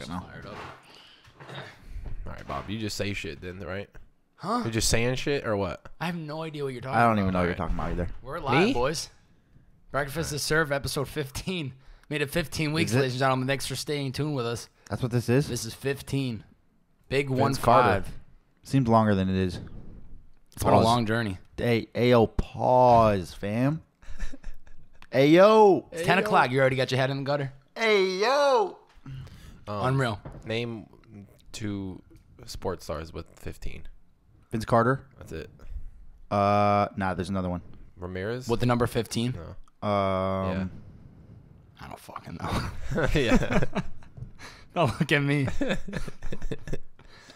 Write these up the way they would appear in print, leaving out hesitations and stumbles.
fucking know. Fired up. All right, Bob. You just say shit then, right? Huh? You're just saying shit or what? I have no idea what you're talking about. I don't even know what you're talking about either. We're live, Me? boys. Breakfast is served, episode 15. Made it 15 weeks, Is it? ladies and gentlemen. Thanks for staying tuned with us. That's what this is? This is 15. Big Vince 1-5. Carter. Seems longer than it is. It's been a long journey. Hey, ayo, pause, fam. Ayo. It's 10 o'clock. You already got your head in the gutter? Ayo. Unreal. Name 2 sports stars with 15. Vince Carter. That's it. Nah, there's another one. Ramirez? With the number 15? No. I don't fucking know. Yeah. Don't look at me.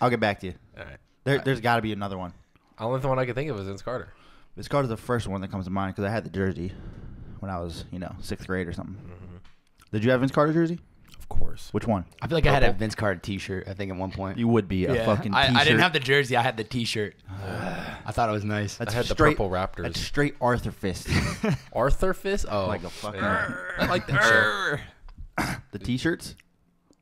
I'll get back to you. All right. There's got to be another one. The only one I could think of is Vince Carter. Vince Carter's the first one that comes to mind because I had the jersey when I was, 6th grade or something. Mm-hmm. Did you have Vince Carter jersey? Of course. Which one? I feel like I had a Vince Carter t-shirt, I think, at one point. You would be a fucking t-shirt. I didn't have the jersey. I had the t-shirt. I thought it was nice. I had the purple Raptors. That's straight Arthur fist. Arthur Fist? Oh. Like a fucking... I like that show. The t-shirts?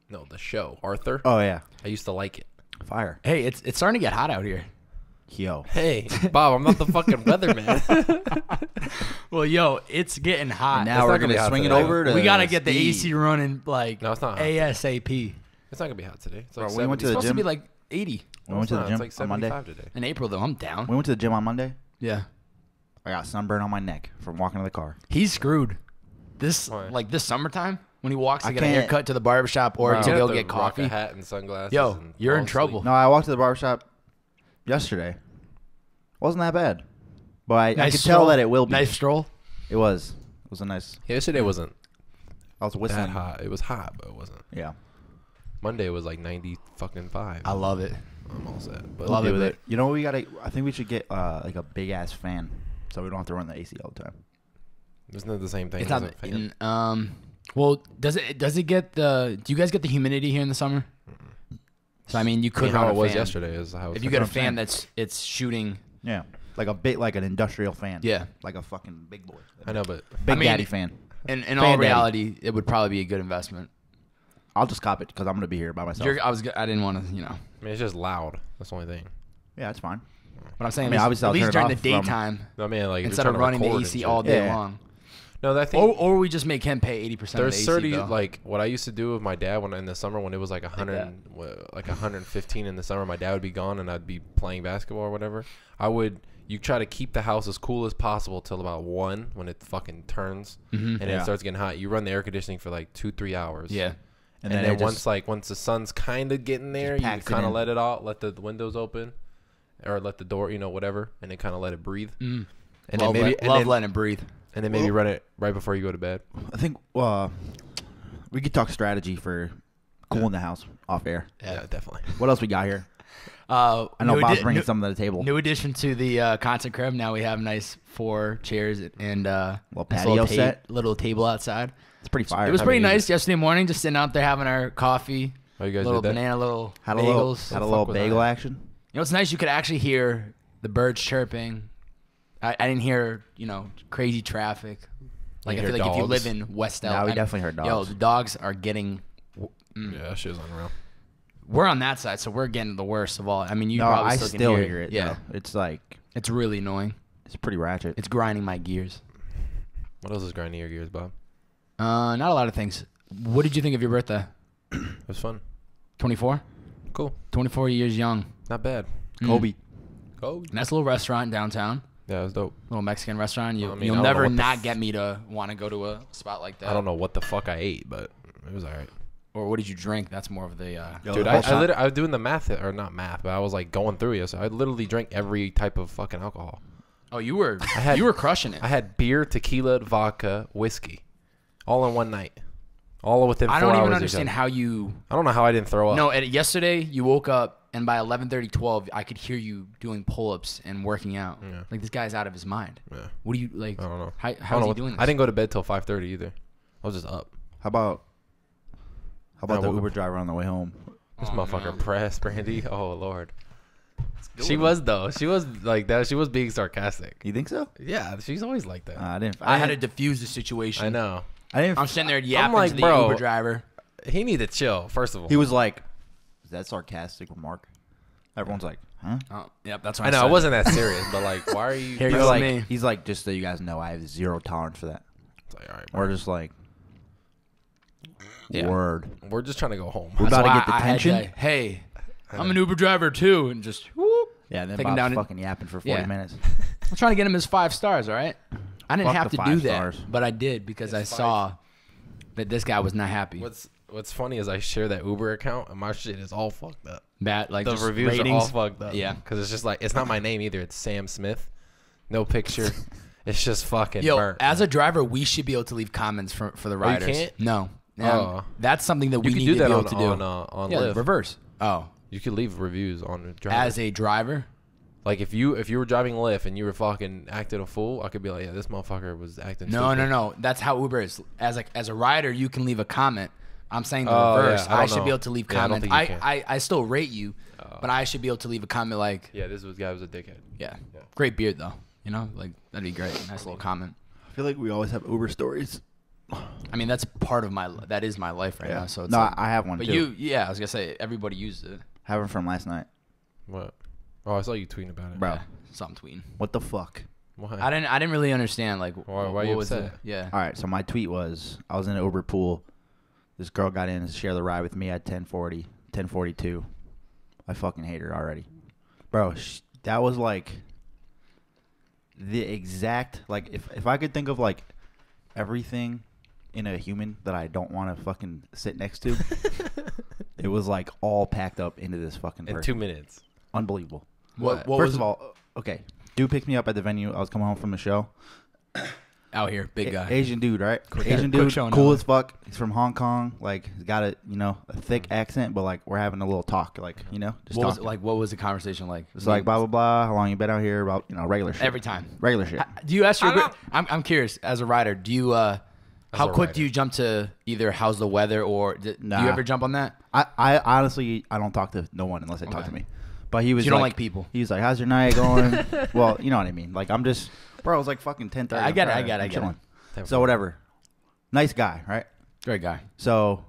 No, the show. Arthur? Oh, yeah. I used to like it. Fire. Hey, it's starting to get hot out here. Yo. Hey, Bob, I'm not the fucking weatherman. Well, yo, it's getting hot. And It's now not we're gonna going be to hot swing it today. over to we got to get the Steve. AC running, like, No, it's not hot. ASAP. It's not going to be hot today. It's like Bro, we went to It's the supposed to gym. be like 80 We went to the It's gym like on Monday. 75 today. in April, though. I'm down. We went to the gym on Monday. Yeah. I got sunburn on my neck from walking to the car. He's screwed. This Why? this summertime, when he walks to I get a can't- haircut to the barbershop or You to have go to get rock coffee. a hat and sunglasses. Yo, and you're in long trouble. sleeve. No, I walked to the barbershop yesterday. Wasn't that bad. But I Nice could tell stroll. that it will be. Nice stroll. It was. It was a nice... Yesterday wasn't I was whistling. that hot. It was hot, but it wasn't. Yeah. Monday was like 90 fucking 5. I love it. I'm all set. But Love Deal it, with but- You know what we gotta... I think we should get like a big-ass fan so we don't have to run the AC all the time. Isn't it the same thing? It's as not. a fan? Well, does it get the? Do you guys get the humidity here in the summer? So I mean, you I could mean, how run it a was fan. yesterday is how. If you get a what I'm saying. fan it's shooting. Yeah. Like a bit like an industrial fan. Yeah. Like a fucking big boy. I know, but Big I mean- daddy fan. In Fan all daddy. reality, it would probably be a good investment. I'll just cop it because I'm going to be here by myself. I didn't want to, I mean, it's just loud. That's the only thing. Yeah, that's fine. But I'm saying I mean, obviously, at I'll least turn during it the off from- daytime I mean, like if instead you're of trying to running the record AC and all shit. day Yeah. long. No, I think Or we just make him pay 80% of the there's AC 30 bill. like what I used to do with my dad when in the summer when it was like 100 like 115 in the summer. My dad would be gone and I'd be playing basketball or whatever. You try to keep the house as cool as possible till about 1 when it fucking turns and Yeah. it starts getting hot. You run the air conditioning for like 2-3 hours. Yeah. And then then it just- once the sun's kind of getting there, you packs it kind of in. let it out, let the windows open, or let the door, whatever, and then kind of let it breathe. Mm. And Love, then maybe love letting it breathe. and then maybe run it right before you go to bed. I think we could talk strategy for cooling the house off air. Yeah, definitely. What else we got here? I I know Bob's bringing something to the table. New addition to the concert crib. Now we have nice 4 chairs and nice patio set. little table outside. It's pretty fire. It was How pretty many nice yesterday morning, just sitting out there having our coffee, Oh, you guys little did that? banana, little had a bagels. little, had a little with bagel that. action. You know, it's nice. You could actually hear the birds chirping. I didn't hear, crazy traffic. Like, I You feel hear like if you dogs? live in West No, LA. we definitely heard Yo, dogs. the dogs are getting. Yeah, that shit was unreal. We're on that side, so we're getting the worst of all. I mean, you No, probably I still, still can hear it. Yeah, though. It's like it's really annoying. it's pretty ratchet. It's grinding my gears. What else is grinding your gears, Bob? Not a lot of things. What did you think of your birthday? It was fun. 24? Cool. 24 years young. Not bad. Kobe. Go. Nice little restaurant downtown. Yeah, it was dope. Little Mexican restaurant. I mean, I You'll don't know never what the not get me to want to go to a spot like that. I don't know what the fuck I ate, but it was all right. Or what did you drink? That's more of the. Yo, Dude, the I whole shop- was doing the math, or not math, but I was like going through it. So I literally drank every type of fucking alcohol. Oh, you were had- you were crushing it. I had beer, tequila, vodka, whiskey, all in one night. All within 4 I hours. don't even of each understand other. how you. I don't know how I didn't throw up. No, yesterday you woke up and by 11:30, 12, I could hear you doing pull-ups and working out. Yeah. Like this guy's out of his mind. Yeah. What do you like? I don't know. How I don't is know he what- doing this? I didn't go to bed till 5:30 either. I was just up. How about I the woke Uber up- driver on the way home? This Oh, motherfucker man. pressed, Brandy. Oh Lord. Good She one. was though. She was like that. She was being sarcastic. You think so? Yeah, she's always like that. I didn't. I had to diffuse the situation. I know. I didn't. I'm sitting there yapping like, to the bro, Uber driver. He need to chill. First of all, He was like, "Is that sarcastic remark?" Everyone's like, "Huh?" Oh, yep, that's what I know said. it wasn't that serious, but like, why are you? Here He's goes like, me. he's like, just so you guys know, I have zero tolerance for that. It's like, all right, bro. We're just like, Yeah. word. We're just trying to go home. We're That's about to why get I had detention. to, hey, I'm an Uber driver too, and just whoop. Yeah, and then Taking Bob's down- fucking yapping for 40 Yeah. minutes. I'm trying to get him his 5 stars. All right, I didn't Fuck have the to 5 do that, stars. but I did because I It's 5. saw that this guy was not happy. What's funny is I share that Uber account and my shit is all fucked up. Bad, like The just reviews ratings. are all fucked up. Yeah. because it's just like it's not my name either. It's Sam Smith, no picture. It's just fucking Yo, burnt. as a driver, we should be able to leave comments for the riders. can't? No. Oh. That's something that you we can need do to that be able on to do. on Yeah, Lyft. reverse. Oh, You could leave reviews on the driver. as a driver. Like if you were driving Lyft and you were fucking acting a fool, I could be like, yeah, this motherfucker was acting. No, stupid. no. That's how Uber is. As a rider, you can leave a comment. I'm saying the Oh, reverse. yeah, I I don't should know. be able to leave Yeah, I don't comments. think you can. I still rate you, but I should be able to leave a comment like, Yeah, this guy was a dickhead. yeah, Yeah. great beard though. You know, like that'd be great. Nice little comment. I feel like we always have Uber stories. I mean, that's part of that is my life right now. So it's no, like, I have one but too. yeah, I was gonna say everybody used it. Have one from last night, What? Oh, I saw you tweeting about it. bro. Yeah, saw him tweeting. What the fuck? Why? I didn't really understand like Why what you was upset? it? Yeah. All right, so my tweet was, I was in an Uber pool. This girl got in to share the ride with me at 10:40, 10:42. I fucking hate her already, bro. That was like the exact like if I could think of like everything in a human that I don't want to fucking sit next to, it was like all packed up into this fucking In person. 2 minutes. Unbelievable. What First was of all, okay, dude picked me up at the venue. I was coming home from the show. out here, big guy. Asian dude, right? Quick Asian dude, show and cool tell. as fuck. He's from Hong Kong. Like, he's got a a thick accent, but like we're having a little talk, like just What was talking. like? What was the conversation like? It's like blah blah blah. How long you been out here? About regular shit. Every time. Regular shit. Do you ask your? I don't- I'm curious. As a rider, do you? How a quick rider. do you jump to either how's the weather or do you Nah. ever jump on that? I honestly I don't talk to no one unless they talk Okay. to me. But he was. You don't like people. He was like, "How's your night going?" Well, you know what I mean. Like I'm just, bro. It was like fucking 10:30. I get it, I I'm get it, I I'm get it. chilling. 10:40. So whatever. Nice guy, right? Great guy. So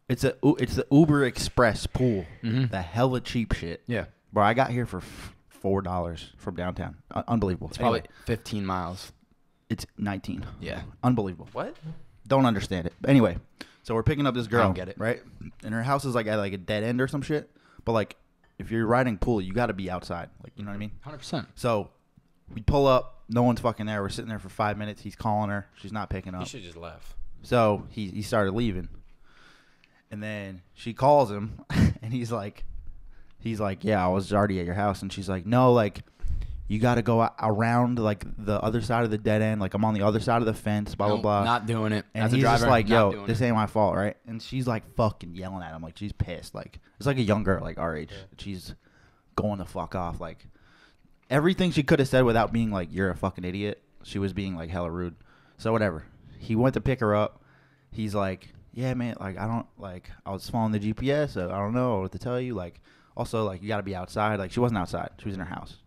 it's the Uber Express pool. Mhm. The hella cheap shit. Yeah. Bro, I got here for $4 from downtown. Unbelievable. It's probably Anyway, 15 miles. it's 19. Yeah. Unbelievable. What? Don't understand it. But anyway, so we're picking up this girl. don't get it. Right? And her house is like at like a dead end or some shit. But like if you're riding pool, you got to be outside. Like, you know what I mean? 100%. So we pull up. No one's fucking there. We're sitting there for 5 minutes. He's calling her. She's not picking You up. should just laugh. So he started leaving. And then she calls him and he's like, yeah, I was already at your house. And she's like, no, like you got to go around like the other side of the dead end. Like I'm on the other side of the fence, blah, Nope, blah, blah. Not doing it. And As a he's driver, just like, not yo, doing this it. ain't my fault, right? And she's like fucking yelling at him. Like she's pissed. Like it's like a young girl, like our age. Yeah. She's going the fuck off. Like everything she could have said without being like, you're a fucking idiot. She was being like hella rude. So whatever. He went to pick her up. He's like, yeah, man, like I was following the GPS, so I don't know what to tell you. Like also like you got to be outside. Like she wasn't outside. She was in her house.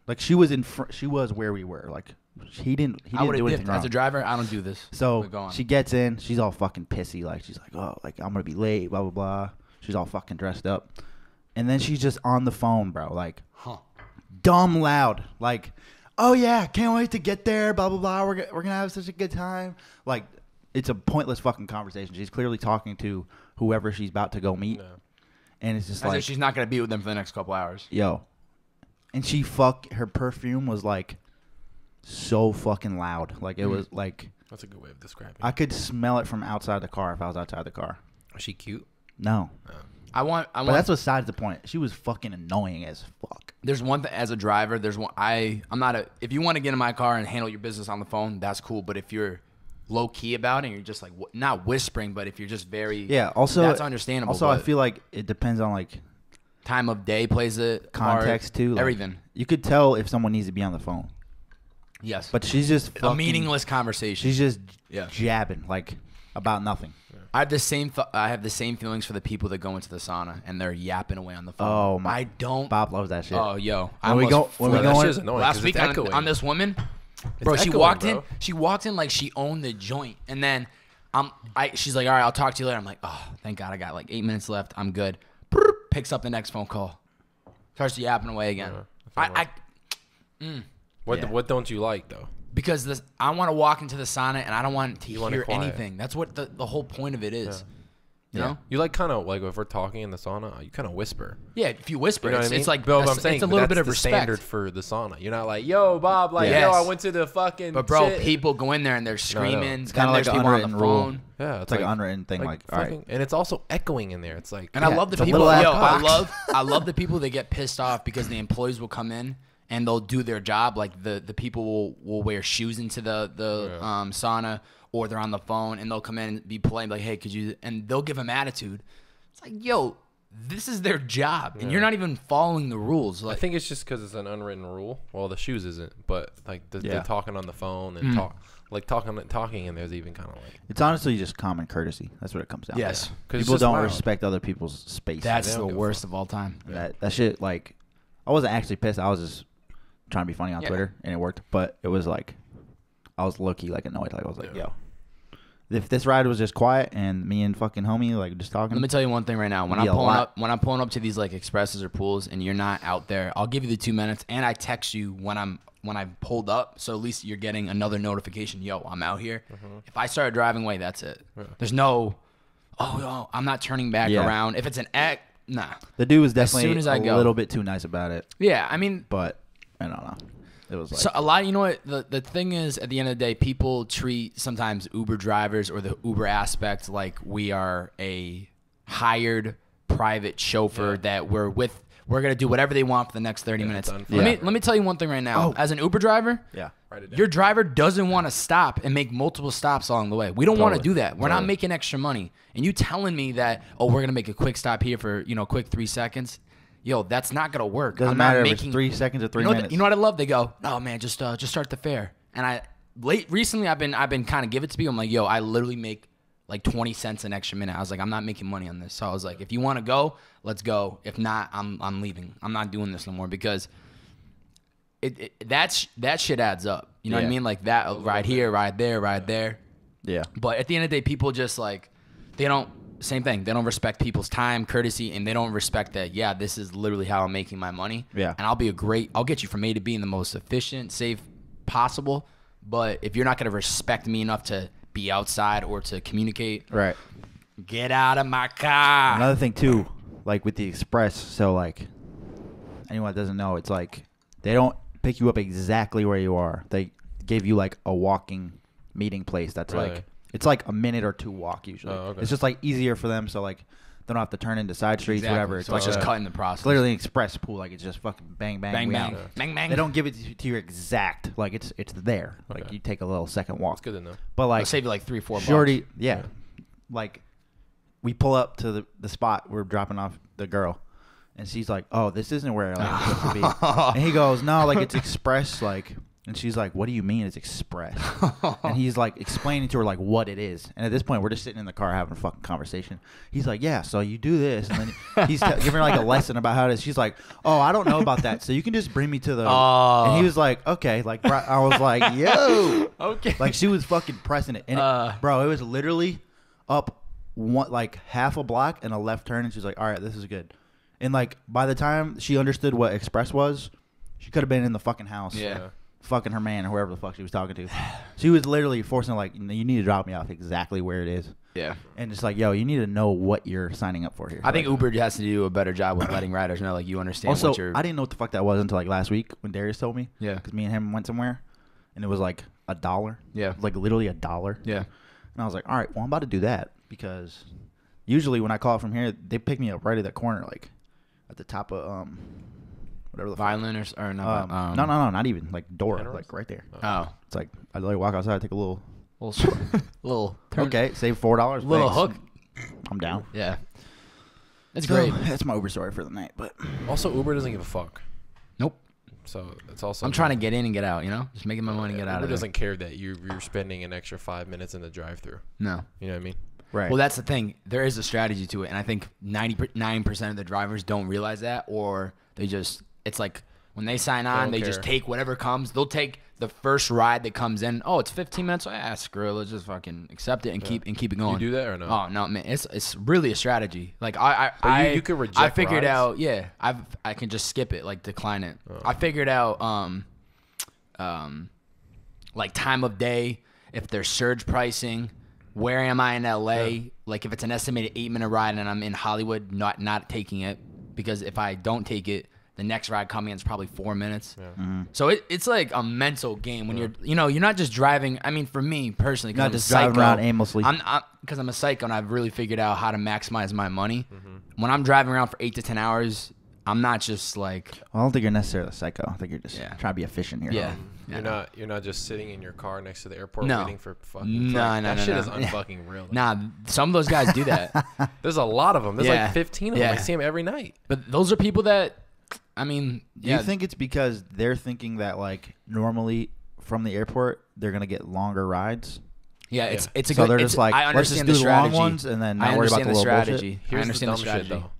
Like she was she was where we were. Like he didn't I would do have anything dipped. wrong. As a driver, I don't do this. So But go on. she gets in. She's all fucking pissy. Like she's like, oh, like I'm gonna be late. Blah blah blah. She's all fucking dressed up, and then she's just on the phone, bro. Like Huh. dumb loud. Like, oh yeah, can't wait to get there. Blah blah blah. We're gonna have such a good time. Like it's a pointless fucking conversation. She's clearly talking to whoever she's about to go meet, No. and it's just As if like, she's not going to be with them for the next couple hours. yo, and her perfume was like so fucking loud. Like it was like That's a good way of describing I it. could smell it from outside the car if I was outside the car. Was she cute? No. I want. But that's besides the point. She was fucking annoying as fuck. There's one thing as a driver. There's one. I'm not a. If you want to get in my car and handle your business on the phone, that's cool. But if you're low key about it, and you're just like not whispering, but if you're just very Also, that's understandable. Also, I but feel like it depends on like time of day plays a context part, too. Like, everything. You could tell if someone needs to be on the phone. Yes, But she's just a fucking, meaningless conversation. She's just Yeah. jabbing like about nothing. I have the same. I have the same feelings for the people that go into the sauna and they're yapping away on the phone. Oh my! I don't. Bob loves that shit. Oh, yo. When we go That in- shit's annoying Last 'cause week it's echoing. on this woman, bro, she echoing, walked bro. in. She walked in like she owned the joint, and then She's like, all right, I'll talk to you later. I'm like, oh, thank God, I got like 8 minutes left. I'm good. Picks up the next phone call. Starts yapping away again. What don't you like though? Because I want to walk into the sauna and I don't want to hear quiet. anything. That's what the whole point of it is. You know? You like kind of like if we're talking in the sauna, you kind of whisper. Yeah, if you whisper, You know what I mean? it's like But I'm saying, it's a but little that's bit of the respect. standard for the sauna. You're not like, yo, Bob, like, Yes. yo, I went to the fucking. But bro, shit. people go in there and they're screaming. It's kind of like there's an people on the unwritten rule. phone. Yeah, It's like an unwritten thing. Like, all right. and it's also echoing in there. It's like, And I love the it's a people. little ass Yo, box. I love the people that get pissed off because the employees will come in and they'll do their job. Like the people will wear shoes into the sauna, or they're on the phone and they'll come in and be polite, and be like, hey, could you? And they'll give them attitude. It's like, yo, this is their job, and you're not even following the rules. Like, I think it's just because it's an unwritten rule. Well, the shoes isn't, but like the talking on the phone and talking, and there's even kind of like It's honestly just common courtesy. That's what it comes down yes, to. because People don't respect other people's space. that's They the don't give a worst of all time. That shit, like, I wasn't actually pissed. I was just trying to be funny on Twitter, and it worked. But it was like, I was low-key, like, annoyed. Like, I was like, yo, if this ride was just quiet and me and fucking homie, like, just talking. Let me tell you one thing right now. When Be I'm pulling up to these like expresses or pools, and you're not out there, I'll give you the 2 minutes, and I text you when I've pulled up, so at least you're getting another notification. Yo, I'm out here. If I start driving away, that's it. There's no, I'm not turning back around. If it's an act, nah. The dude was definitely soon as I a go. little bit too nice about it, Yeah, I mean, but I don't know. It was like, so a lot. You know what? The thing is, at the end of the day, people treat sometimes Uber drivers or the Uber aspect like we are a hired private chauffeur that we're gonna do whatever they want for the next 30 minutes. Let me tell you one thing right now. As an Uber driver, your driver doesn't want to stop and make multiple stops along the way. We don't want to do that. We're not making extra money. And you telling me that, we're gonna make a quick stop here for quick 3 seconds. Yo, that's not gonna work. doesn't matter if it's 3 seconds or 3 minutes. You know what I love? They go, oh man, just start the fare. And recently I've been kind of give it to people. I'm like, yo, I literally make like 20 cents an extra minute. I was like, I'm not making money on this. So I was like, if you want to go, let's go. If not, I'm leaving. I'm not doing this no more because that shit adds up. You know what I mean? Like that ride here, ride there. Yeah. But at the end of the day, people just like same thing. They don't respect people's time, courtesy, and they don't respect that, this is literally how I'm making my money. Yeah. And I'll get you from A to B in the most efficient, safe possible. But if you're not going to respect me enough to be outside or to communicate, Right. get out of my car. Another thing too, like with the Express, so like anyone that doesn't know, it's like they don't pick you up exactly where you are. They give you like a walking meeting place that's like it's like a minute or two walk usually. It's just like easier for them, so like they don't have to turn into side streets, whatever. So it's just cutting the process. It's literally an express pool, like it's just fucking bang bang Bang, we bang. out. Bang, bang. They don't give it to you exact, like it's there. Like you take a little second walk. It's good to know. But like It'll save you like $3-4 bucks. Shorty, like we pull up to the spot we're dropping off the girl, and she's like, "Oh, this isn't where like, it's supposed to be." And he goes, "No, like it's express." Like, and she's like, "What do you mean it's express?" And he's like explaining to her like what it is. And at this point, we're just sitting in the car having a fucking conversation. He's like, "Yeah, so you do this," and then he's giving her like a lesson about how it is. She's like, "Oh, I don't know about that. So you can just bring me to the." And he was like, "Okay." Like I was like, "Yo, Okay. Like she was fucking pressing it, and bro, it was literally up one like half a block and a left turn, and she's like, "All right, this is good." And like by the time she understood what express was, she could have been in the fucking house, fucking her man or whoever the fuck she was talking to. She was literally forcing like, "You need to drop me off exactly where it is." Yeah. And it's like, yo, you need to know what you're signing up for here. I think Uber has to do a better job with letting riders know, like, you understand also, what you're... I didn't know what the fuck that was until like last week when Darius told me. Yeah. Because me and him went somewhere, and it was like $1. Yeah. Like literally $1. Yeah. And I was like, all right, well, I'm about to do that because usually when I call from here, they pick me up right at that corner, like at the top of whatever the Violin or no, no, not even like door, like right there. Oh. It's like I literally walk outside, take a little turn. Okay, save $4. Little thanks. hook. I'm down. Yeah. That's great. That's my Uber story for the night. But Also, Uber doesn't give a fuck. Nope. So it's also. I'm trying to get in and get out, just making my money and get out Uber of there. doesn't care that you're spending an extra 5 minutes in the drive-through. No. You know what I mean? right. Well, that's the thing. There is a strategy to it, and I think 99% of the drivers don't realize that, or they just, it's like When they sign on, they just take whatever comes. They'll take the first ride that comes in. Oh, it's 15 minutes. Screw it. Let's just fucking accept it and keep it going. You do that or no? Oh no, man. It's really a strategy. Like you could reject. I figured rides? out. Yeah, I can just skip it, like decline it. Oh. I figured out like time of day, if there's surge pricing, where am I in LA? Yeah. Like if it's an estimated 8-minute ride and I'm in Hollywood, not taking it, because if I don't take it, the next ride coming in is probably 4 minutes. Yeah. Mm-hmm. So it's like a mental game when you're not just driving. I mean, for me personally, not just driving around aimlessly. Because I'm a psycho and I've really figured out how to maximize my money. Mm-hmm. When I'm driving around for 8 to 10 hours, I'm not just like. I don't think you're necessarily a psycho. I think you're just trying to be efficient here. Yeah. You're not just sitting in your car next to the airport waiting for fucking. No, that shit is unfucking real. Nah, some of those guys do that. There's a lot of them. There's like 15 of them. I see them every night. But those are people that, I mean, do you think it's because they're thinking that like normally from the airport they're gonna get longer rides? Yeah, it's a so good. They're just like, let's just do the long ones and then not worry about the little bullshit. Here's the dumb shit though.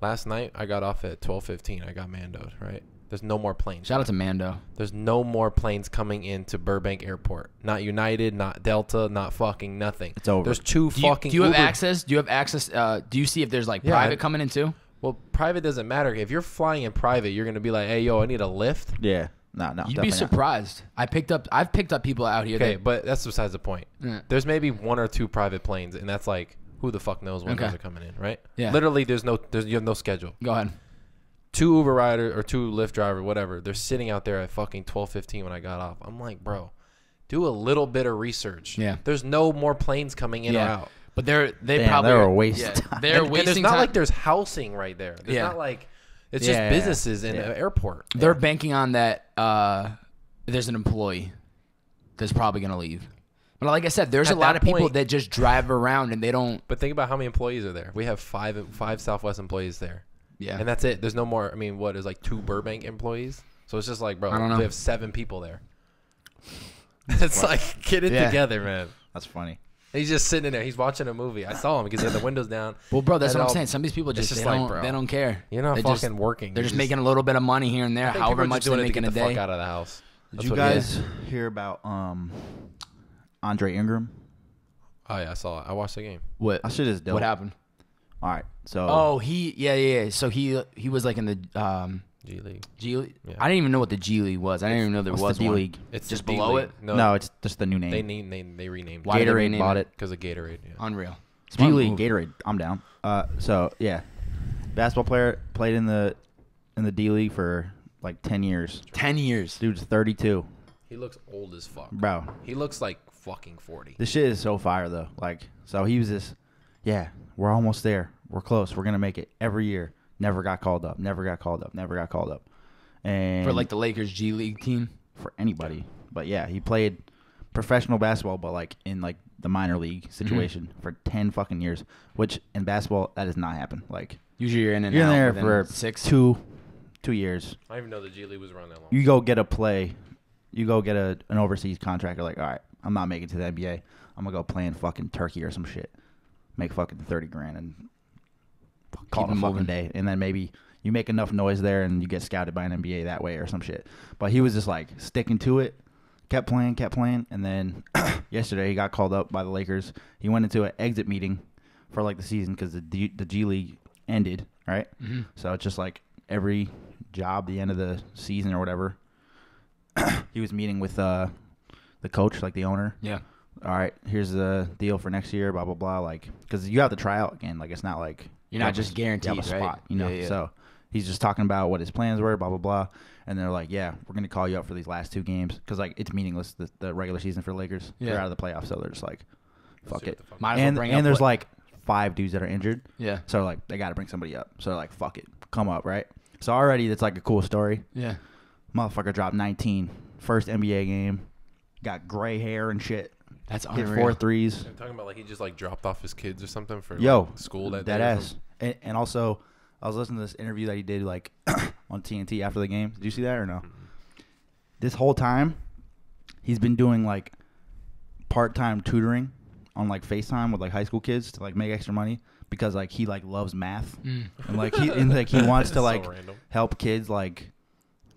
Last night I got off at 12:15. I got mandoed, right? There's no more planes. Shout out to Mando. There's no more planes coming into Burbank Airport. Not United, not Delta, not fucking nothing. It's over. There's two fucking. Do you have access? Do you have access? Do you see if there's like private coming in too? Well, private doesn't matter. If you're flying in private, you're gonna be like, "Hey, yo, I need a lift." Yeah. No. You'd be surprised. I've picked up people out here. Okay, but that's besides the point. Yeah. There's maybe 1 or 2 private planes, and that's like, who the fuck knows when those are coming in, right? Yeah. Literally, you have no schedule. Go ahead. 2 Uber riders or 2 Lyft driver, whatever. They're sitting out there at fucking 12:15 when I got off. I'm like, bro, do a little bit of research. Yeah. There's no more planes coming in or out. But they probably they're a waste. Of time. They're wasting. And it's not time. like there's housing right there. It's not like it's just businesses in the airport. They're banking on that. There's an employee that's probably gonna leave. But like I said, there's a lot of people that just drive around and they don't. But think about how many employees are there. We have five Southwest employees there. Yeah. And that's it. There's no more. I mean, what is like 2 Burbank employees? So it's just like, bro, I don't know. we have 7 people there. It's like, get it together, man. That's funny. He's just sitting in there. He's watching a movie. I saw him because he had the windows down. Well, bro, that's what I'm saying. Some of these people just they don't care. You're not fucking working. They're just making a little bit of money here and there, however much they make in a day. Fuck out of the house. Did you guys hear about Andre Ingram? Oh yeah, I saw it. I watched the game. What? That shit is dope. What happened? All right, so. Oh, yeah. So he was like in the G League. G League. Yeah. I didn't even know what the G League was. I didn't even know there was the D League. It's just below it. No, it's just the new name. They renamed. Why Gatorade bought it because of Gatorade. Yeah. Unreal. G League, Gatorade. I'm down. So yeah, basketball player played in the D League for like 10 years. 10 years. Dude's 32. He looks old as fuck, bro. He looks like fucking 40. This shit is so fire though. Like, so he was this. Yeah, we're almost there. We're close. We're gonna make it every year. Never got called up. And for like the Lakers G League team, for anybody. But yeah, he played professional basketball, but like in like the minor league situation for 10 fucking years. Which in basketball that does not happen. Like usually you're in there for 6 2 years. I didn't even know the G League was around that long. You go get a play. You go get an overseas contract. You're like, all right, I'm not making it to the NBA. I'm gonna go play in fucking Turkey or some shit. Make fucking $30,000 and call it a fucking day. And then maybe you make enough noise there and you get scouted by an NBA that way or some shit. But he was just like sticking to it, kept playing. And then yesterday he got called up by the Lakers. He went into an exit meeting for like the season because the G League ended, right? Mm-hmm. So it's just like every job, the end of the season or whatever. He was meeting with the coach, like the owner. Yeah. All right, here's the deal for next year, blah, blah, blah. Like, because you have to try out again. Like, it's not like you're not just guaranteed, you have a spot, right? you know? Yeah. So he's just talking about what his plans were, blah, blah, blah. And they're like, yeah, we're going to call you up for these last 2 games because, like, it's meaningless, the regular season for the Lakers. Yeah. They're out of the playoffs, so they're just like, fuck it. And there's, like, 5 dudes that are injured. Yeah. So, like, they got to bring somebody up. So, like, fuck it. Come up, right? So already that's, like, a cool story. Yeah. Motherfucker dropped 19. First NBA game. Got gray hair and shit. That's hit unreal. 4 threes. I'm talking about like he just like dropped off his kids or something for school that day. Ass. And also, I was listening to this interview that he did like on TNT after the game. Did you see that or no? Mm-hmm. This whole time, he's been doing like part-time tutoring on like FaceTime with like high school kids to like make extra money because like he like loves math and like he wants to like help kids like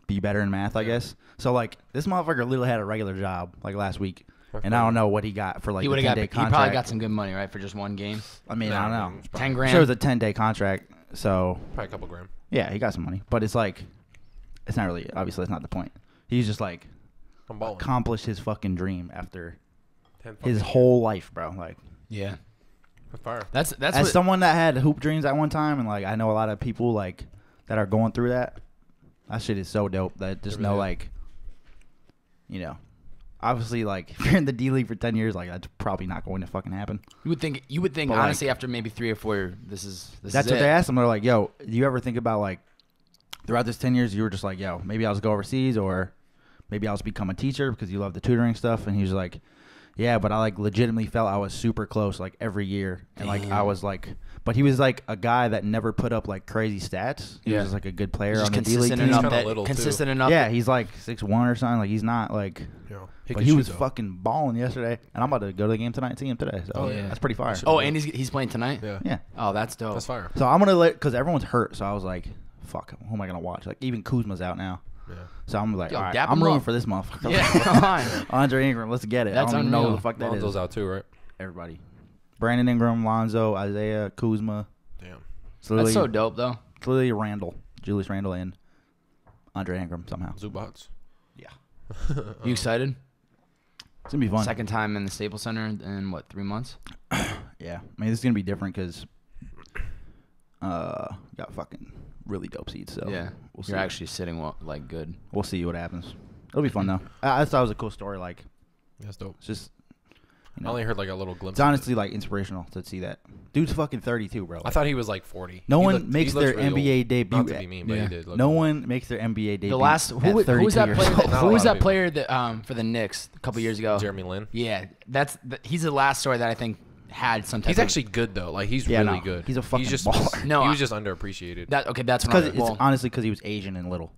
be better in math, I guess. So like this motherfucker literally had a regular job like last week, and I don't know what he got for like He the would 10-day have got. contract. He probably got some good money, right, for just one game. I mean, I don't know. 10 I'm grand. sure it was a 10-day contract, so Probably a couple grand. yeah, he got some money. But it's like, it's not really. Obviously, that's not the point. He's just like I'm balling. accomplished his fucking dream after 10 his fucking whole life, bro. Like. Yeah. fire. That's As what, someone that had hoop dreams at one time, and like I know a lot of people like that are going through that. That shit is so dope. That just know like, you know, obviously like if you're in the D League for 10 years, like that's probably not going to fucking happen. you would think But, honestly like, after maybe 3 or 4, this That's is what it. they asked him. They're like, yo, do you ever think about like throughout this 10 years, you were just like, yo, maybe I'll just go overseas or maybe I'll just become a teacher because you love the tutoring stuff. And he was like, yeah, but I like legitimately felt I was super close like every year. And like I was like, but he was like a guy that never put up like crazy stats. He was just like a good player Just on the D League consistent team. enough. Kinda That, little, too. consistent enough. Yeah, he's like 6'1" or something. Like he's not like. But he was fucking balling yesterday, and I'm about to go to the game tonight and see him today. So Oh, yeah. that's pretty fire. Oh, and he's playing tonight. Yeah. Yeah. Oh, that's dope. That's fire. So I'm gonna because everyone's hurt. So I was like, fuck, who am I gonna watch? Like even Kuzma's out now. Yeah. So I'm like, Yo, all right, dap I'm him rooting up. for this motherfucker. Yeah, come on. Andre Ingram, let's get it. That's I don't know unreal. who the fuck that Lonzo's is. out too, right? Everybody. Brandon Ingram, Lonzo, Isaiah, Kuzma. Damn. It's That's so dope, though. It's literally Randall, Julius Randall, and Andre Ingram somehow. Zubats. Yeah. You excited? It's gonna be fun. Second time in the Staples Center in what, 3 months? Yeah. I mean, this is gonna be different because got fucking really dope seats. So Yeah. we'll see. You're actually sitting like good. We'll see what happens. It'll be fun though. I thought it was a cool story. Like That's dope. it's just, you I know, only heard like a little glimpse. it's honestly like inspirational to see that. Dude's fucking 32, bro. I thought he was like 40. No He one looked- he makes looks their really NBA old. debut. Not to be mean, but Yeah. he did. Look No old. one makes their NBA debut. The last at who was 32 that years player? old. Not a Who was lot of that people. player that for the Knicks a couple years ago? Jeremy Lin. Yeah, he's the last story that I think had some type He's of, actually good though. Like he's Yeah, really no. good. He's a fucking just, baller. No, he I- was just underappreciated. that. Okay, that's Because when it's well, honestly because he was Asian and little.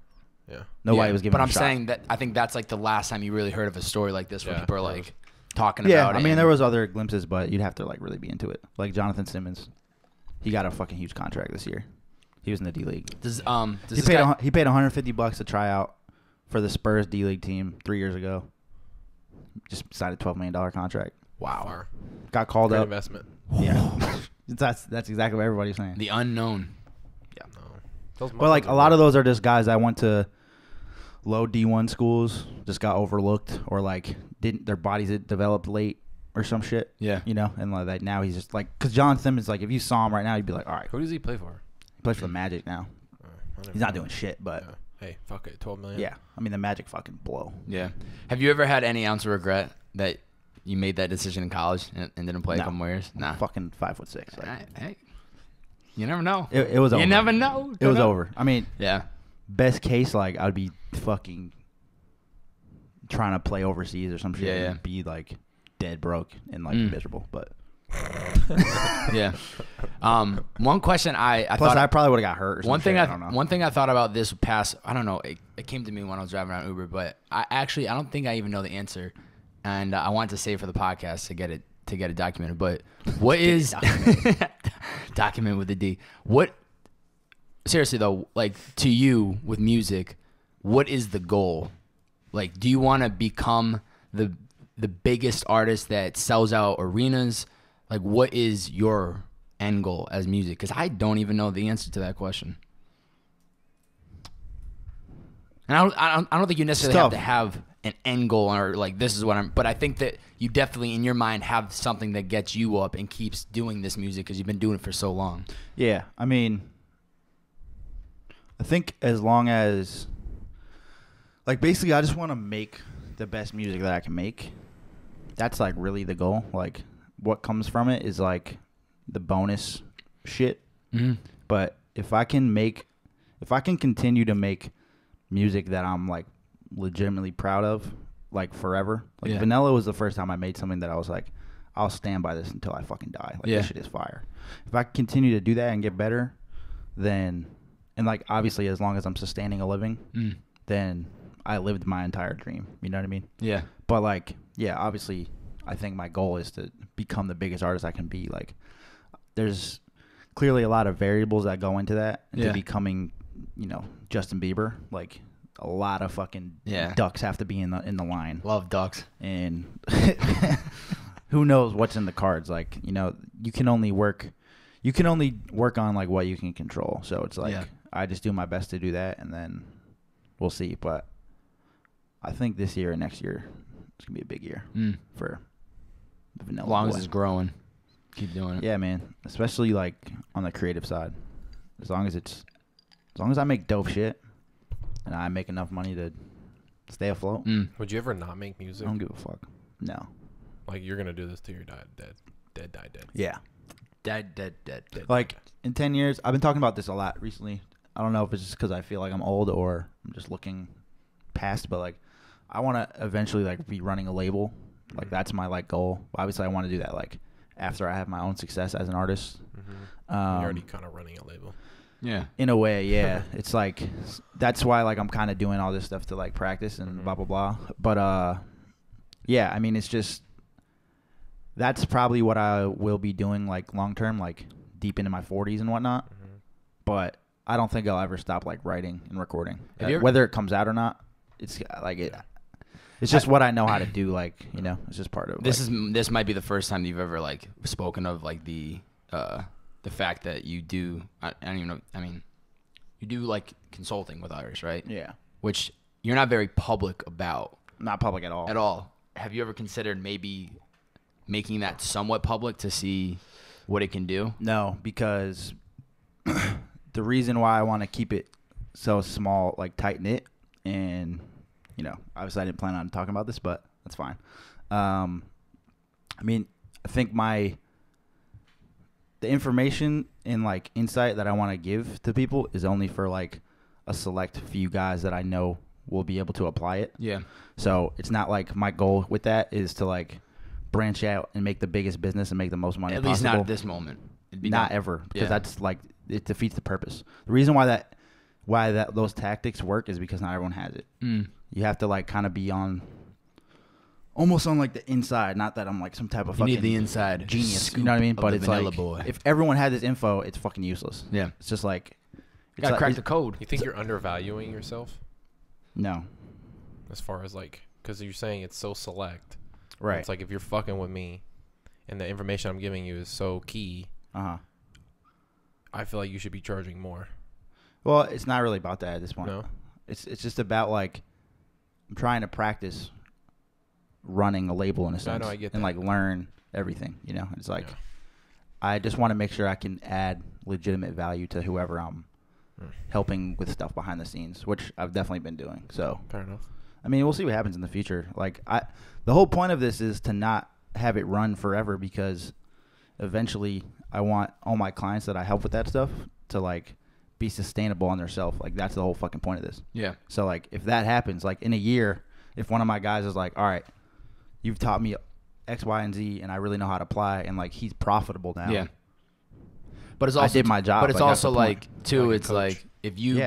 Yeah. Nobody yeah, was giving But him I'm a shot. saying that I think that's like the last time you really heard of a story like this where Yeah, people are it like was. talking Yeah, about it. I mean and- there was other glimpses, but you'd have to like really be into it. Like Jonathan Simmons, he got a fucking huge contract this year. He was in the D League. Does He this paid guy, he paid $150 to try out for the Spurs D League team 3 years ago. Just signed a $12 million contract. wow, Fire. Got called Great up. investment. Yeah, that's exactly what everybody's saying. the unknown. No. Those But like a lot of those are just guys that went to low D1 schools, just got overlooked, or like didn't their bodies had developed late or some shit. Yeah. You know, and like that now he's just like, because John Simmons, like if you saw him right now, you'd be like, all right, Who does he play for? he plays for the Magic now. I don't He's not know. doing shit, but Yeah. Hey, fuck it. 12 million. yeah, I mean the Magic fucking blow. Yeah. Have you ever had any ounce of regret that you made that decision in college and didn't play No. a couple more years? Nah. I'm fucking 5'6". Like, All right, hey, you never know. it was over. You never know. It was over. I mean, Yeah. best case, like I'd be fucking trying to play overseas or some shit. Yeah, yeah. And be like dead broke and like miserable. But Yeah. One question I plus, thought I probably would have got hurt. Or some one thing shit, I don't know. one thing I thought about this past, I don't know, it came to me when I was driving around Uber, but I don't think I even know the answer, and I wanted to save for the podcast to get it documented. But what is document with a D? What seriously though, like to you with music, what is the goal? Like, do you want to become the biggest artist that sells out arenas? Like, what is your end goal as music? Because I don't even know the answer to that question. And I don't think you necessarily have tough. to have an end goal or like this is what I'm. But I think that you definitely in your mind have something that gets you up and keeps doing this music because you've been doing it for so long. Yeah, I mean, I think as long as, like, basically, I just want to make the best music that I can make. That's like really the goal. Like, what comes from it is like the bonus shit. Mm-hmm. But if I can continue to make music that I'm like legitimately proud of, like forever. Like Yeah. Vanilla was the first time I made something that I was like, I'll stand by this until I fucking die. Like Yeah. this shit is fire. If I continue to do that and get better, then, and like obviously as long as I'm sustaining a living, then I lived my entire dream. You know what I mean? Yeah. But like, yeah, obviously I think my goal is to become the biggest artist I can be. Like there's clearly a lot of variables that go into that, into Yeah. becoming, you know, Justin Bieber. Like a lot of fucking Yeah. ducks have to be in the line, Love ducks. and who knows what's in the cards. Like, you know, you can only work on like what you can control. So it's like I just do my best to do that, and then we'll see. But I think this year and next year it's gonna be a big year for the Vanilla As long Boy. as it's growing, keep doing it. Yeah, man. Especially like on the creative side. As long as I make dope shit and I make enough money to stay afloat, Would you ever not make I music? don't give a fuck. No. Like, you're gonna do this till you're dead. Yeah. Dead. Like in 10 years, I've been talking about this a lot recently. I don't know if it's just because I feel like I'm old or I'm just looking past, but like I want to eventually like be running a label. Like that's my like goal. Obviously, I want to do that like after I have my own success as an artist. You're already kind of running a label. Yeah. In a way, yeah. It's like that's why like I'm kind of doing all this stuff to like practice and blah blah blah. But yeah, I mean it's just that's probably what I will be doing like long term, like deep into my 40s and whatnot. But I don't think I'll ever stop like writing and recording. Whether it comes out or not, it's like it's just what I know how to do. Like, you know, it's just part of This might be the first time you've ever like spoken of like the fact that you do. I don't even know. I mean, you do like consulting with others, right? Yeah. Which you're not very public about. Not public at all. At all. Have you ever considered maybe making that somewhat public to see what it can do? No, because the reason why I want to keep it so small, like tight knit, and you know, obviously I didn't plan on talking about this, but that's fine. I mean, I think the information and like insight that I want to give to people is only for like a select few guys that I know will be able to apply it. Yeah. So it's not like my goal with that is to like branch out and make the biggest business and make the most money At possible. least not at this moment. It'd be Not done. ever, because that's like it defeats the purpose. The reason why those tactics work is because not everyone has it. You have to like kind of be almost on like the inside. Not that I'm like some type of You fucking need the inside genius. You know what I mean? But it's like boy. if everyone had this info, it's fucking useless. Yeah. It's just like You gotta crack the code. You think you're undervaluing yourself No. as far as like, because you're saying it's so select. Right. It's like if you're fucking with me and the information I'm giving you is so key, I feel like you should be charging more. Well, it's not really about that at this point. No? It's just about like I'm trying to practice running a label in a sense. I get and that. like learn everything, you know. It's like I just want to make sure I can add legitimate value to whoever I'm helping with stuff behind the scenes, which I've definitely been doing. So Fair enough. I mean, we'll see what happens in the future. Like the whole point of this is to not have it run forever, because eventually I want all my clients that I help with that stuff to like be sustainable on their self. Like that's the whole fucking point of this. Yeah. So like if that happens, like in a year, if one of my guys is like, all right, you've taught me X, Y, and Z, and I really know how to apply, and like he's profitable now. Yeah. But it's also I did my job. But it's like, that's also the point. like too. Like a It's coach. like if you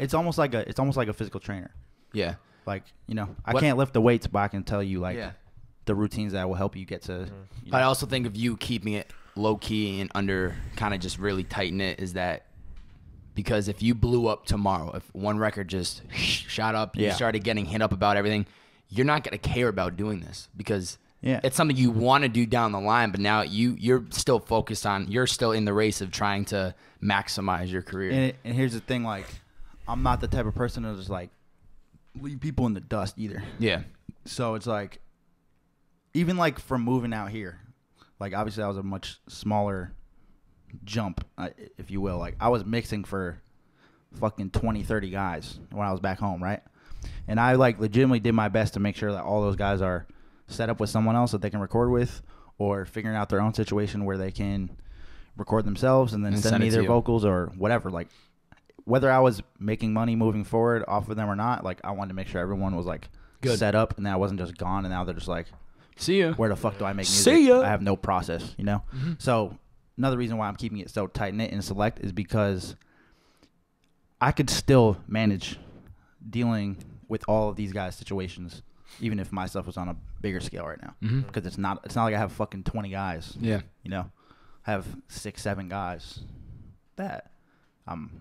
it's almost like a physical trainer. yeah. Like, you know, I What- can't lift the weights, but I can tell you like Yeah. the routines that will help you get to. You know. But I also think of you keeping it low key and under kind of just really tight knit is that because if you blew up tomorrow, if one record just shot up, you started getting hit up about everything, you're not going to care about doing this because it's something you want to do down the line. But now you're still focused on, you're still in the race of trying to maximize your career. And here's the thing, like, I'm not the type of person to just like leave people in the dust either. Yeah. So it's like, even like from moving out here, like obviously I was a much smaller jump, if you will. Like I was mixing for fucking 20, 30 guys when I was back home, right? And I like legitimately did my best to make sure that all those guys are set up with someone else that they can record with, or figuring out their own situation where they can record themselves and then send me it to their you. vocals or whatever. Like whether I was making money moving forward off of them or not, like I wanted to make sure everyone was like Good. set up and that I wasn't just gone and now they're just like, See ya. where the fuck do I make music? See ya. I have no process, you know? So another reason why I'm keeping it so tight-knit and select is because I could still manage dealing with all of these guys' situations, even if my stuff was on a bigger scale right now. Because it's not like I have fucking 20 guys. Yeah. You know? I have 6, 7 guys that I'm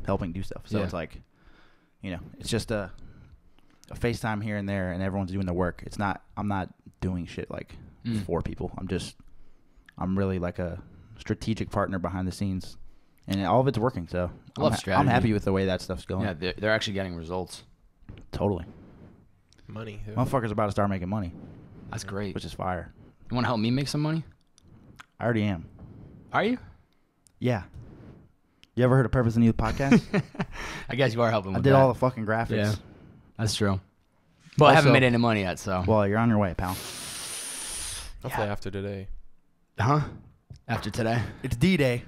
helping do stuff. So Yeah. it's like, it's just a FaceTime here and there, and everyone's doing the work. I'm not doing shit like for people. I'm really like a strategic partner behind the scenes, and all of it's working. So I love strategy. I'm happy with the way that stuff's going. Yeah, they're actually getting results. Totally. Money. Yeah. Motherfuckers about to start making money. That's great. Which is fire. You want to help me make some money? I already am. Are you? Yeah. You ever heard of Purposefully the podcast? I guess you are helping with I did that. all the fucking graphics. Yeah, that's true. But I haven't made any money yet, so. Well, you're on your way, pal. Hopefully after today. Huh? After today. It's D-Day.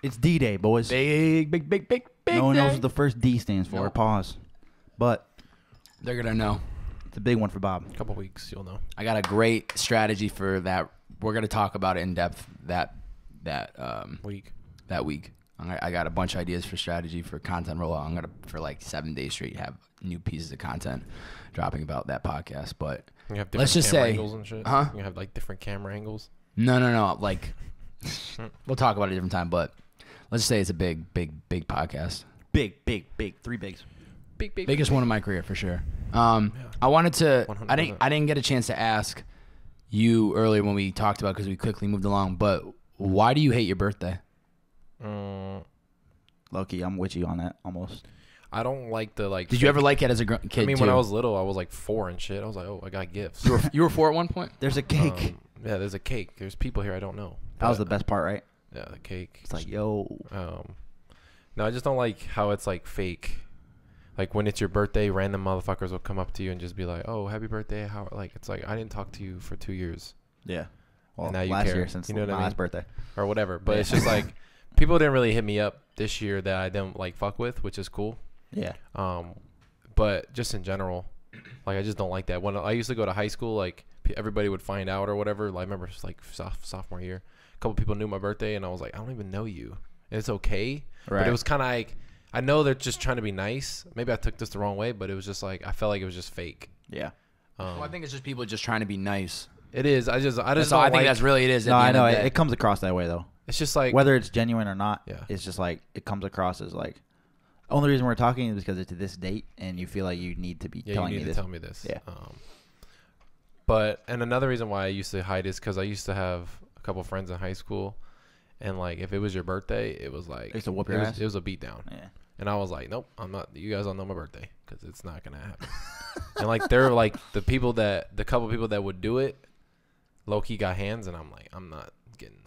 It's D-Day, boys. Big No one day. knows what the first D stands for. No. Pause. But They're going to know. it's a big one for Bob. A couple weeks, you'll know. I got a great strategy for that. We're going to talk about it in depth that Week. That week. I got a bunch of ideas for strategy for content rollout. I'm going to, for like 7 days straight, have new pieces of content dropping about that podcast. But You have different let's just camera say, angles and shit. huh? You have like different camera angles. No. Like, we'll talk about it a different time. But let's just say it's a big podcast. Big. 3 bigs. Big. Biggest one of my career for sure. I wanted to. 100%. I didn't get a chance to ask you earlier when we talked about because we quickly moved along. But why do you hate your birthday? Low-key, I'm with you on that almost. I don't like the like. Did you ever like it as a kid? I mean, too? when I was little, I was like 4 and shit. I was like, oh, I got gifts. You were 4 at one point. There's a cake. Yeah, there's a cake. There's people here I don't know. That was the But, best part, right? Yeah, the cake. It's like, yo. No, I just don't like how it's like fake. Like when it's your birthday, random motherfuckers will come up to you and just be like, "Oh, happy birthday!" How like it's like I didn't talk to you for 2 years. Yeah. Well, now you last care. year since You know what my I mean? last birthday. Or whatever. But Yeah. it's just like people didn't really hit me up this year that I didn't like fuck with, which is cool. Yeah. But just in general, like I just don't like that. When I used to go to high school, like everybody would find out or whatever. Like, I remember it's like sophomore year, a couple people knew my birthday, and I was like, I don't even know you. And it's okay. Right. But it was kind of like, I know they're just trying to be nice. Maybe I took this the wrong way, but it was just like I felt like it was just fake. Yeah. Well, I think it's just people just trying to be nice. It is. I just So don't I think like, that's really it is. No, at the I end know. of the day. It comes across that way, though. It's just like Whether it's genuine or not, Yeah. it's just like it comes across as like, only reason we're talking is because it's to this date and you feel like you need to be telling you me need this. to tell me this. Yeah. And another reason why I used to hide is because I used to have a couple friends in high school, and like if it was your birthday, it was like They used to whoop your ass? It was a beatdown. Yeah. And I was like, nope, I'm not. You guys don't know my birthday because it's not gonna happen. And like they're like the couple people that would do it, low key got hands, and I'm like, I'm not getting.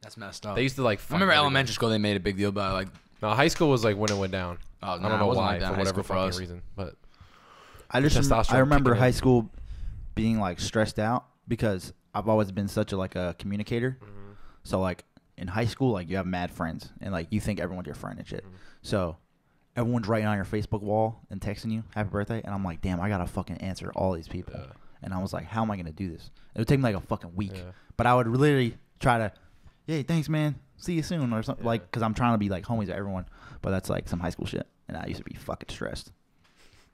That's messed up. They used to like. I remember elementary school. They made a big deal about like. No, high school was like when it went down. Oh, I don't know why, for whatever for fucking us. reason, but I just Testosterone I remember kicking high in. school being like stressed out because I've always been such a like a communicator. So like in high school, like you have mad friends and like you think everyone's your friend and shit. So everyone's writing on your Facebook wall and texting you happy birthday, and I'm like, damn, I gotta fucking answer all these people. Yeah. And I was like, how am I gonna do this? It would take me like a fucking week, Yeah. but I would literally try to, yeah, thanks, man, see you soon or something, like because I'm trying to be like homies with everyone. But that's like some high school shit, and I used to be fucking stressed.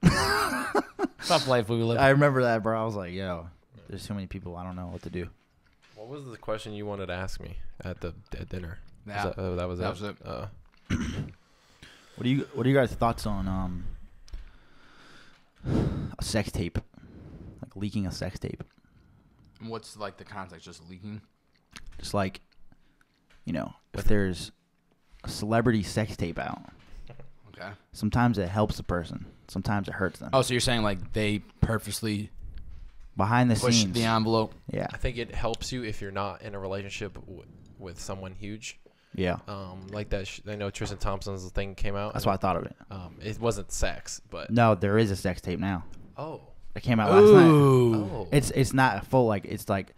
Tough life we live. I remember that, bro. I was like, yo, there's too many people. I don't know what to do. what was the question you wanted to ask me at dinner? Yeah. That was That was it. What do you guys' thoughts on a sex tape, like leaking a sex tape? What's like the context? Just leaking. Just like, if there's a celebrity sex tape out, Okay. sometimes it helps the person, sometimes it hurts them. Oh, so you're saying like they purposely Behind the push scenes, the envelope? yeah, I think it helps you if you're not in a relationship with someone huge. yeah. Like that. I know Tristan Thompson's thing came out. That's why I thought of it. It wasn't sex, but No, there is a sex tape now. oh, It came out last night. oh, It's not full. Like it's like,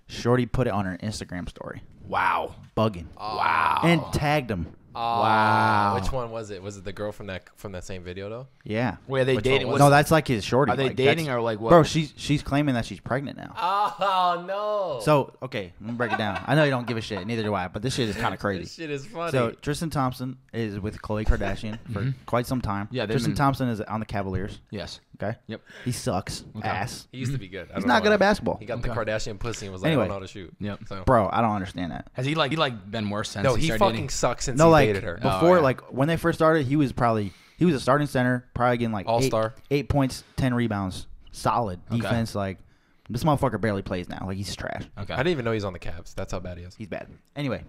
Shorty put it on her Instagram story, Wow. bugging, Wow. and tagged him. Wow. Which one was it? Was it the girl from that same video though? Yeah. Wait, are they Which dating? one was No, that's like his shorty. Are they Like, dating that's- or like what? Bro, she's claiming that she's pregnant now. Oh no! So, okay, let me break it down. I know you don't give a shit, neither do I, but this shit is kind of this crazy. shit is funny. So, Tristan Thompson is with Khloe Kardashian for quite some time. Yeah, they've Tristan been- Thompson is on the Cavaliers, Yes. okay? Yep. He sucks ass. he used to be good. I He's don't not know good why. at basketball. He got the Okay. Kardashian pussy and was like, Anyway. I don't know how to shoot. Yep. So Bro, I don't understand that. Has he like been worse since no, he he started fucking dating? sucks since No, he like, dated her. before, yeah. like, when they first started, he was probably He was a starting center, probably getting like All-star. 8 points, 10 rebounds, solid Okay. defense. Like this motherfucker barely plays now. Like he's trash. Okay. I didn't even know he's on the Cavs. That's how bad he is. He's bad. Anyway,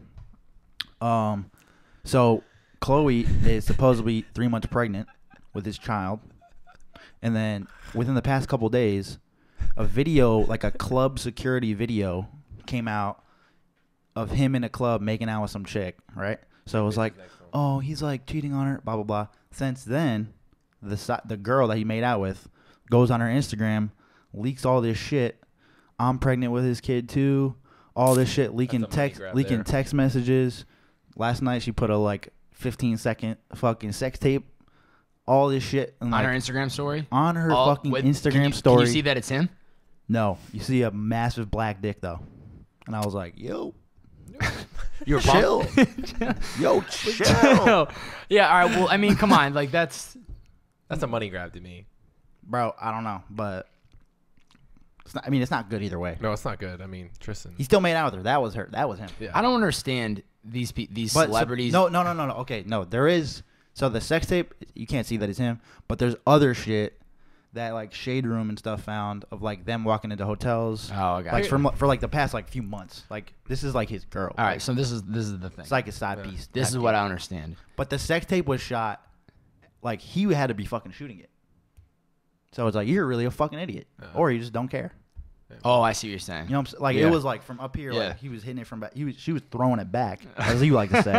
so Chloe is supposedly 3 months pregnant with his child, and then within the past couple days, a video, like a club security video, came out of him in a club making out with some chick, right? So it was like, oh, he's like cheating on her, blah blah blah. Since then, the girl that he made out with goes on her Instagram, leaks all this shit. I'm pregnant with his kid too. All this shit leaking text messages. Last night she put a like 15-second fucking sex tape. All this shit and, on like, her Instagram story. on her All fucking with- Instagram Can story. you see that it's him? No, you see a massive black dick though, and I was like, yo. You're Chill. Yo, chill. Yeah. All right. Well, I mean, come on. Like that's a money grab to me. Bro, I don't know, but it's not, I mean, it's not good either way. No, it's not good. I mean, Tristan. He still made out with her. That was her. That was him. Yeah. I don't understand these But celebrities. no. Okay, no, there is. So the sex tape, you can't see that it's him, but there's other shit that like Shade Room and stuff found of like them walking into hotels. Oh, okay. Like for like the past like few months. Like this is like his girl. All right. Like, So this is the thing. it's like a side piece. This type is deal. what I understand. But the sex tape was shot, like he had to be fucking shooting it. So it's like you're really a fucking idiot, or you just don't care. Oh, I see what you're saying. You know what I'm saying? Like Yeah. it was like from up here, Yeah. like he was hitting it from back. She was throwing it back, as you like to say.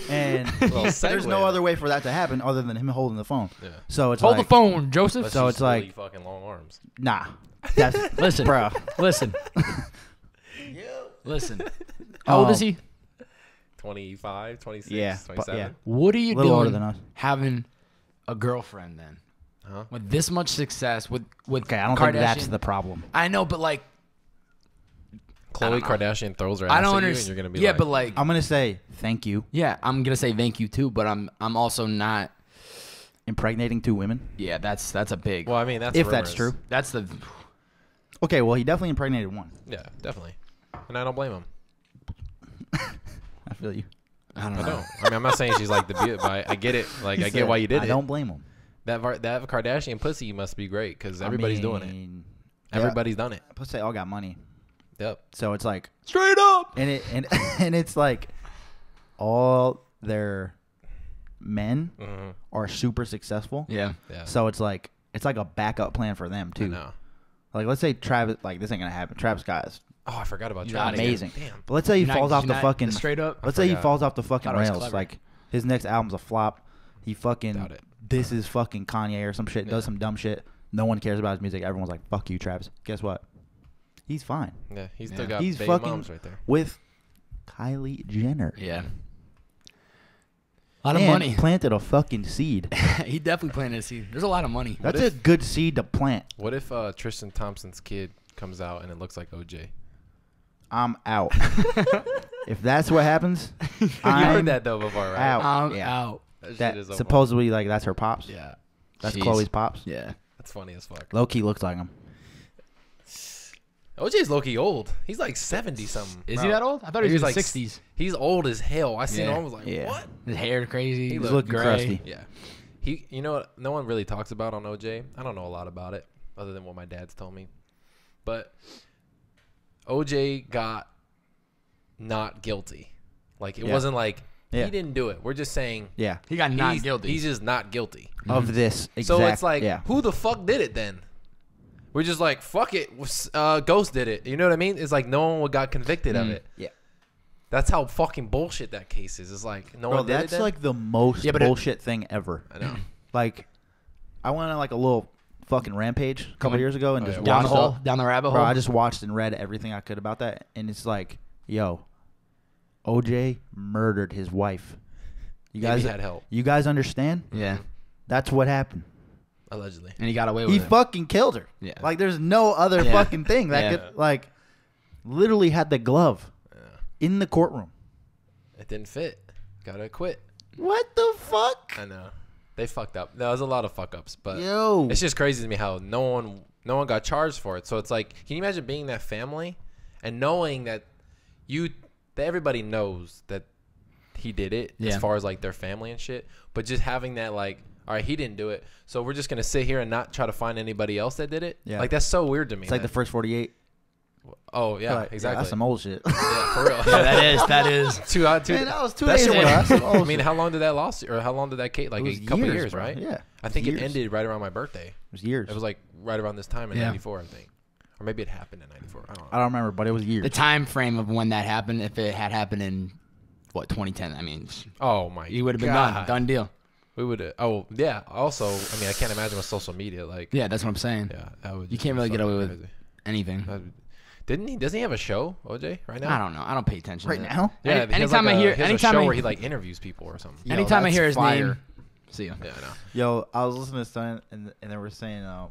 And there's segue. no other way for that to happen other than him holding the phone. Yeah. So it's Hold like, the phone, Joseph. That's So just it's like- really fucking long arms. nah. That's Listen, bro. Listen. Listen. How old is he? 25, 26, Yeah, 27. yeah. What are you Little older doing than us. having a girlfriend then? Huh? With this much success, with Okay, I don't Kardashian. think that's the problem. I know, but like, Khloe Kardashian throws her ass I don't at you and understand. you're going to be Yeah, like, but like, I'm gonna say thank you, yeah, I'm gonna say thank you too, but I'm also not. impregnating 2 women. Yeah, that's a big. well, I mean, that's If that's rumors. true. That's the. Okay, well he definitely impregnated 1. Yeah, definitely. And I don't blame him. I feel you. I don't I know. don't. I mean, I'm not saying she's like the beauty, but I get it. Like, I get why you did I it. don't blame him. That Kardashian pussy must be great because everybody's doing it. it. Everybody's done it. Plus they all got money, Yep. so it's like. Straight up. And it's like all their men Mm-hmm. are super successful. Yeah. Yeah. So it's like a backup plan for them I too. know. Like let's say Travis, like this ain't gonna happen. Travis Scott is Oh, I forgot about He's Travis. amazing. Damn. But let's say he You're not- falls off you're the not- fucking. straight up. Let's say he forgot. falls off the fucking Thought I was rails. clever. Like his next album's a flop. He fucking Doubt it. this is fucking Kanye or some shit. Yeah. Does some dumb shit. No one cares about his music. Everyone's like, "Fuck you, Travis." Guess what? He's fine Yeah, he's still Yeah. got He's baby fucking- moms right there. with Kylie Jenner. Yeah. A lot of And money. planted a fucking seed. He definitely planted a seed. There's a lot of money. That's if- a good seed to plant. What if Tristan Thompson's kid comes out and it looks like OJ? I'm out. If that's what happens, You I'm heard that though before, right? out. I'm Yeah. out. That, That shit is so supposedly like that's her pops. Yeah. That's Jeez. Chloe's pops. Yeah. funny. That's funny as fuck. Low key looks like him. OJ's low-key old. He's like 70 something. Is bro. he that old? I thought he was like in his 60s. He's old as hell. I seen Yeah. him. I was like, Yeah. what? His hair crazy. He He's look looking gray. crusty. Yeah. You know what? No one really talks about on OJ. I don't know a lot about it other than what my dad's told me. But OJ got not guilty. Like, it Yeah. wasn't like Yeah. he didn't do it. We're just saying Yeah. He got not he's, guilty. he's just not guilty. Of this exact. So it's like, yeah. who the fuck did it then? We're just like, fuck it. Ghost did it. You know what I mean? It's like no one got convicted of it. Yeah. That's how fucking bullshit that case is. It's like no Bro, one did it that's then? like the most Yeah, but it- bullshit thing ever. I know. Like, I went on like a little fucking rampage a couple Going- years ago and Oh, just yeah, down the watched hole, down the rabbit Bro, hole. I just watched and read everything I could about that, and it's like, yo, OJ murdered his wife. You Maybe guys he had help. You guys understand? Yeah. That's what happened. Allegedly. And he got away with He it. fucking killed her. Yeah. Like, there's no other Yeah. fucking thing that Yeah. could, like, literally had the glove Yeah. in the courtroom. It didn't fit. Gotta quit. What the fuck? I know. They fucked up. There was a lot of fuck ups, but Yo. it's just crazy to me how no one got charged for it. So it's like, can you imagine being that family and knowing that everybody knows that he did it as far as like their family and shit. But just having that like, all right, he didn't do it, so we're just gonna sit here and not try to find anybody else that did it. Yeah. Like that's so weird to me. It's like the first 48. Oh yeah, exactly. Yeah, that's some old shit. Yeah, for real. Yeah, that is. Man, that was 2 days ago. I mean, how long did that lawsuit, or how long did that case? Like a couple years, bro. right? Yeah. I think it ended right around my birthday. It was years. It was like right around this time in '94, I think, or maybe it happened in '94. I don't know. I don't remember, but it was years. The time frame of when that happened, if it had happened in 2010, I mean, oh my, you would have been done deal. We would. Oh yeah. Also, I mean, I can't imagine with social media. Like, yeah, that's what I'm saying. Yeah, that would. You can't really get away with anything. Didn't he? Doesn't he have a show, OJ, right now? I don't know. I don't pay attention right now. Yeah, anytime I hear, anytime where he like interviews people or something. Anytime I hear his name, see ya. Yeah, I know. Yo, I was listening to something and they were saying, I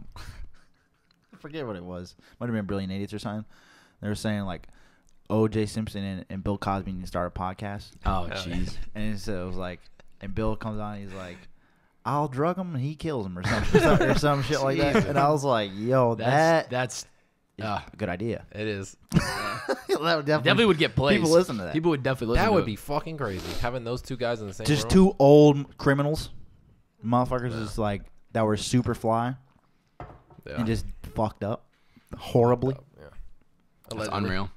forget what it was. Might have been Brilliant Idiots or something. They were saying like, OJ Simpson and Bill Cosby need to start a podcast. Oh jeez. And so it was like, and Bill comes on, and he's like, I'll drug him and he kills him or some shit like that. And I was like, yo, that's a good idea. It is. That would definitely would get plays. People listen to that. People would definitely listen to it. That would be fucking crazy. Having those two guys in the same just room. Two old criminals. Motherfuckers just like, that were super fly. Yeah. And just fucked up. Horribly. Yeah. That's unreal.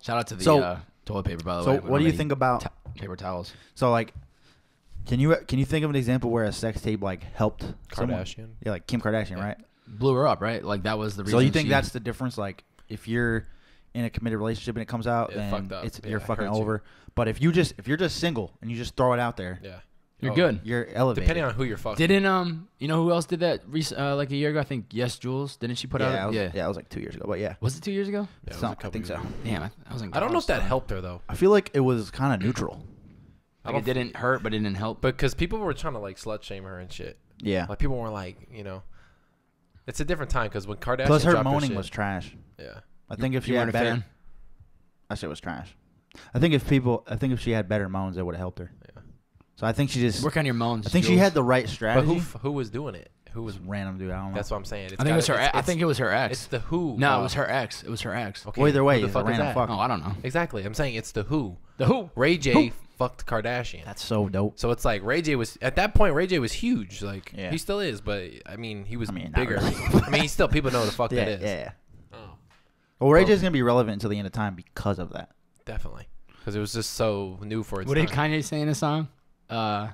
Shout out to the toilet paper, by the way. So what do you think about paper towels? So like, can you think of an example where a sex tape like helped Kardashian? Someone? Yeah, like Kim Kardashian, right? Blew her up, right? Like that was the reason. So you think that's the difference? Like if you're in a committed relationship and it comes out, then you're fucking over. But if you're just single and you just throw it out there, you're good. You're elevated. Depending on who you're fucking. Didn't you know who else did that? Like a year ago, I think. Yes, Jules. Didn't she put out? Yeah, it was like 2 years ago. But yeah, was it 2 years ago? Yeah, I think so. Damn, I was. I don't know if that helped her though. I feel like it was kind of neutral. Like it didn't hurt, but it didn't help. Because people were trying to like slut shame her and shit. Yeah. Like people were like, it's a different time because when Kardashian plus her moaning was trash. Yeah. I think if she had better, fan? That shit was trash. I think if she had better moans, it would have helped her. Yeah. So I think she just work on your moans. I think she had the right strategy. But who was doing it? Who was random dude? I don't know. That's what I'm saying. I think it was her. I think it was her ex. It's the who. No, it was her ex. It was her ex. Okay. Well, either way, it's a random fuck. Oh, I don't know. Exactly. I'm saying it's the who. The who. Ray J fucked Kardashian. That's so dope. So it's like Ray J was at that point. Ray J was huge. Like he still is, but I mean he was bigger. Really. I mean, still people know the fuck that is. Yeah. Oh. Well, Ray J's gonna be relevant until the end of time because of that. Definitely, because it was just so new for its time. What did Kanye say in the song? I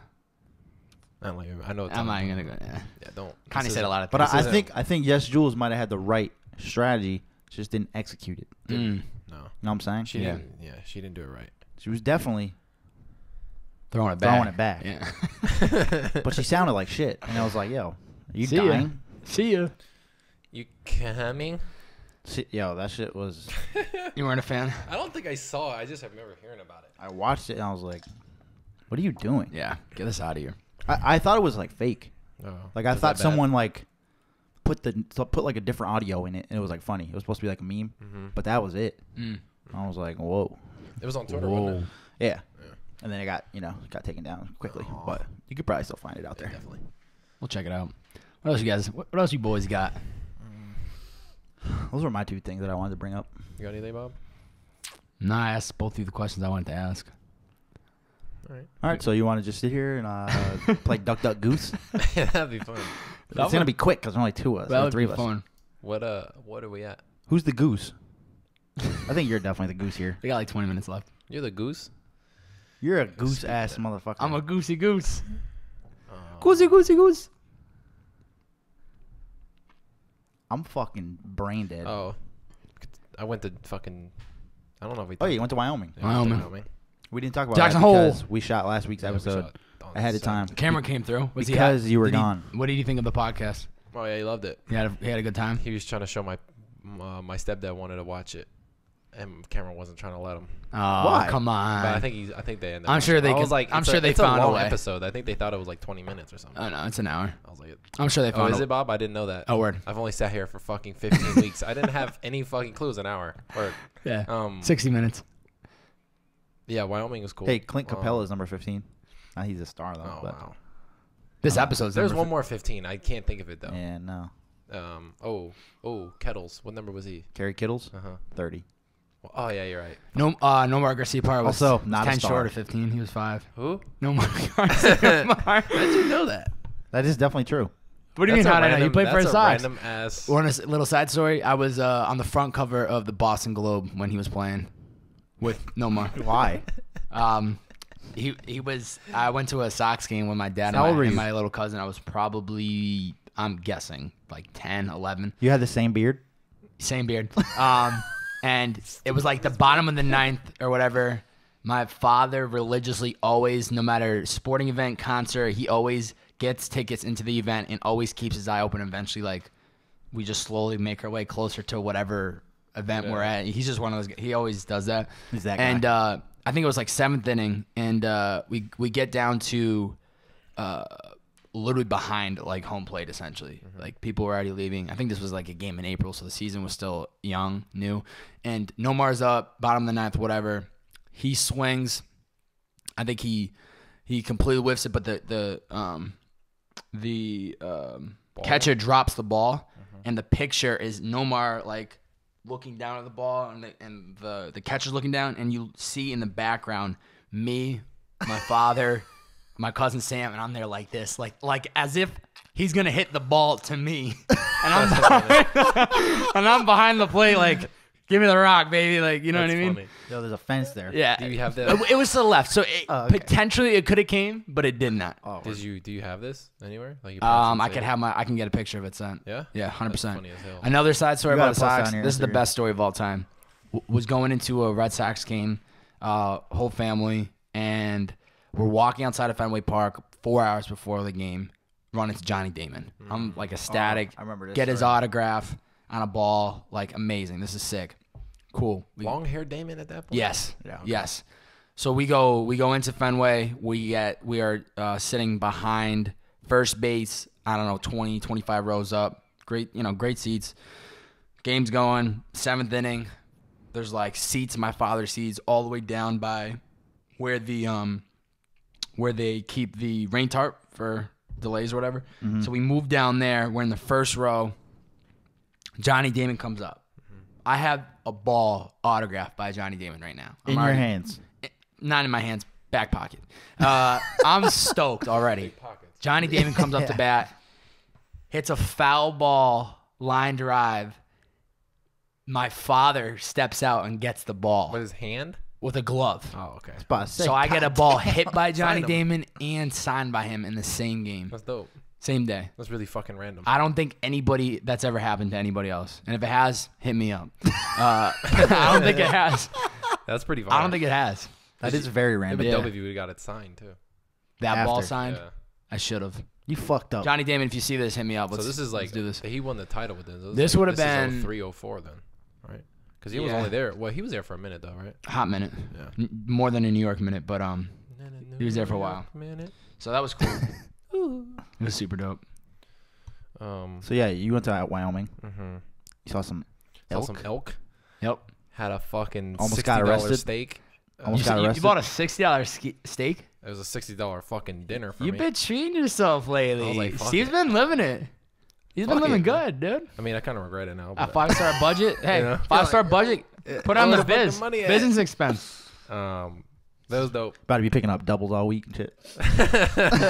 know. I'm not gonna go. Yeah, don't. Kanye said a lot of things. But I think Yes Jules might have had the right strategy, just didn't execute it. No. You know what I'm saying? She didn't. Yeah, she didn't do it right. She was definitely throwing it back. Yeah. But she sounded like shit, and I was like, "Yo, are you dying? See ya. You coming?" Yo, that shit was. You weren't a fan? I don't think I saw it. I just remember hearing about it. I watched it and I was like, "What are you doing? Yeah, get this out of here." I thought it was like fake. Oh, like I thought someone like put like a different audio in it and it was like funny. It was supposed to be like a meme, but that was it. I was like, whoa. It was on Twitter, wasn't it? Yeah. And then it got taken down quickly, but you could probably still find it out there. Definitely. We'll check it out. What else you guys? What else you boys got? Those were my two things that I wanted to bring up. You got anything, Bob? Nah, I asked both of you the questions I wanted to ask. All right. So you want to just sit here and play Duck Duck Goose? Yeah, that'd be fun. It's gonna be quick because there's only two of us. That would three be of fun. us. What are we at? Who's the goose? I think you're definitely the goose here. We got like 20 minutes left. You're the goose? You're a goose ass motherfucker. I'm a goosey goose. Goosey goosey goose. I'm fucking brain dead. Oh. I went to fucking... I don't know if we... Oh, yeah, you went to Wyoming. Yeah, Wyoming. We didn't talk about Jackson that Hole. because we shot last week's episode ahead of time. Cameron came through. Because you were gone. What did you think of the podcast? Oh, yeah, he loved it. He had a good time? He was trying to show my stepdad wanted to watch it, and Cameron wasn't trying to let him. Oh, why? Come on. But I think they ended I'm sure they found a way. Episode. I think they thought it was like 20 minutes or something. Oh, no, it's an hour. I was like... I'm sure they found is it, Bob? I didn't know that. Oh, word. I've only sat here for fucking 15 weeks. I didn't have any fucking clues. An hour. Word. Yeah. 60 minutes. Yeah, Wyoming is cool. Hey, Clint Capella is number 15. He's a star, though. Oh, wow. This episode's There's one more 15. I can't think of it, though. Yeah, no. Kettles. What number was he? Kerry Kittles? 30. Oh yeah, you're right. Nomar Garcia was Also, not a 10 star. short of 15. He was 5. Who? Nomar Garcia. How'd you know that? That is definitely true. What do you mean? How did I know? You played for his Sox. Random ass. Want a little side story? I was on the front cover of the Boston Globe when he was playing with Nomar. Why? He was. I went to a Sox game with my dad How old were and you? my little cousin. I was probably, I'm guessing, like 10, 11. You had the same beard? Same beard. And it was like the bottom of the 9th or whatever. My father religiously always, no matter sporting event, concert, he always gets tickets into the event and always keeps his eye open. Eventually, like, we just slowly make our way closer to whatever event we're at. He's just one of those. He always does that. He's that and guy. I think it was like 7th inning, and we get down to literally behind like home plate essentially. Like people were already leaving. I think this was like a game in April, so the season was still young, new. And Nomar's up, bottom of the 9th, whatever. He swings. I think he completely whiffs it, but the catcher drops the ball, and the picture is Nomar like looking down at the ball, and the catcher's looking down, and you see in the background me, my father, my cousin Sam, and I'm there like this, like as if he's gonna hit the ball to me, and I'm behind the plate, like, give me the rock, baby, like, you know what I mean? Funny. Yo, there's a fence there. Yeah. Do you have that? It was to the left, so okay. potentially it could have came, but it did not. Oh, Do you have this anywhere? Like I can get a picture of it sent. Yeah? Yeah, 100%. That's funny as hell. Another side story You about the gotta post Sox. that on your This is the Instagram. best story of all time. Was going into a Red Sox game, whole family, and we're walking outside of Fenway Park 4 hours before the game, run into Johnny Damon. I'm like ecstatic. I remember this Get his story. autograph on a ball. Like, amazing. This is sick. Cool. Long-haired Damon at that point? Yes. Yeah, okay. Yes. So we go into Fenway. We are sitting behind first base. I don't know, 20, 25 rows up. Great seats. Game's going. 7th inning. There's like seats, my father's seats, all the way down by where they keep the rain tarp for delays or whatever. Mm-hmm. So we move down there. We're in the first row. Johnny Damon comes up. I have a ball autographed by Johnny Damon right now. In your hands. Not in my hands, back pocket. I'm stoked already. Johnny Damon comes up to bat, hits a foul ball, line drive. My father steps out and gets the ball With his hand? with a glove. Oh, okay. So I get a ball hit by Johnny Signed him. Damon and signed by him in the same game, That's dope. same day. That's really fucking random. I don't think anybody that's ever happened to anybody else. And if it has, hit me up. I don't think it has. That's pretty funny. I don't think it has. That is very It'd random. be Yeah. dope if you would have got it signed, too. That ball After. signed. Yeah. I should have. You fucked up. Johnny Damon, if you see this, hit me up. So this is like, let's do this. he won the title with this. This would have been- 304 then, right? Because he was Yeah. only there. Well, he was there for a minute, though, right? Hot minute. Yeah. More than a New York minute, but he was there for a while. Minute. So that was cool. It was super dope. So yeah, you went to Wyoming. Mm-hmm. You saw some Saw elk. some elk. Yep. Had a fucking Almost $60 got arrested. steak. Almost got You arrested. bought a $60 steak? It was a $60 fucking dinner for You've me. been treating yourself lately. I was like, fuck Steve's it. been living it. He's been Fuck living it, good, dude. I mean, I kind of regret it now. A But, 5-star budget. Hey, You know? 5-star budget. Put on where the the fucking biz. money at? Business expense. that was dope. About to be picking up doubles all week and shit.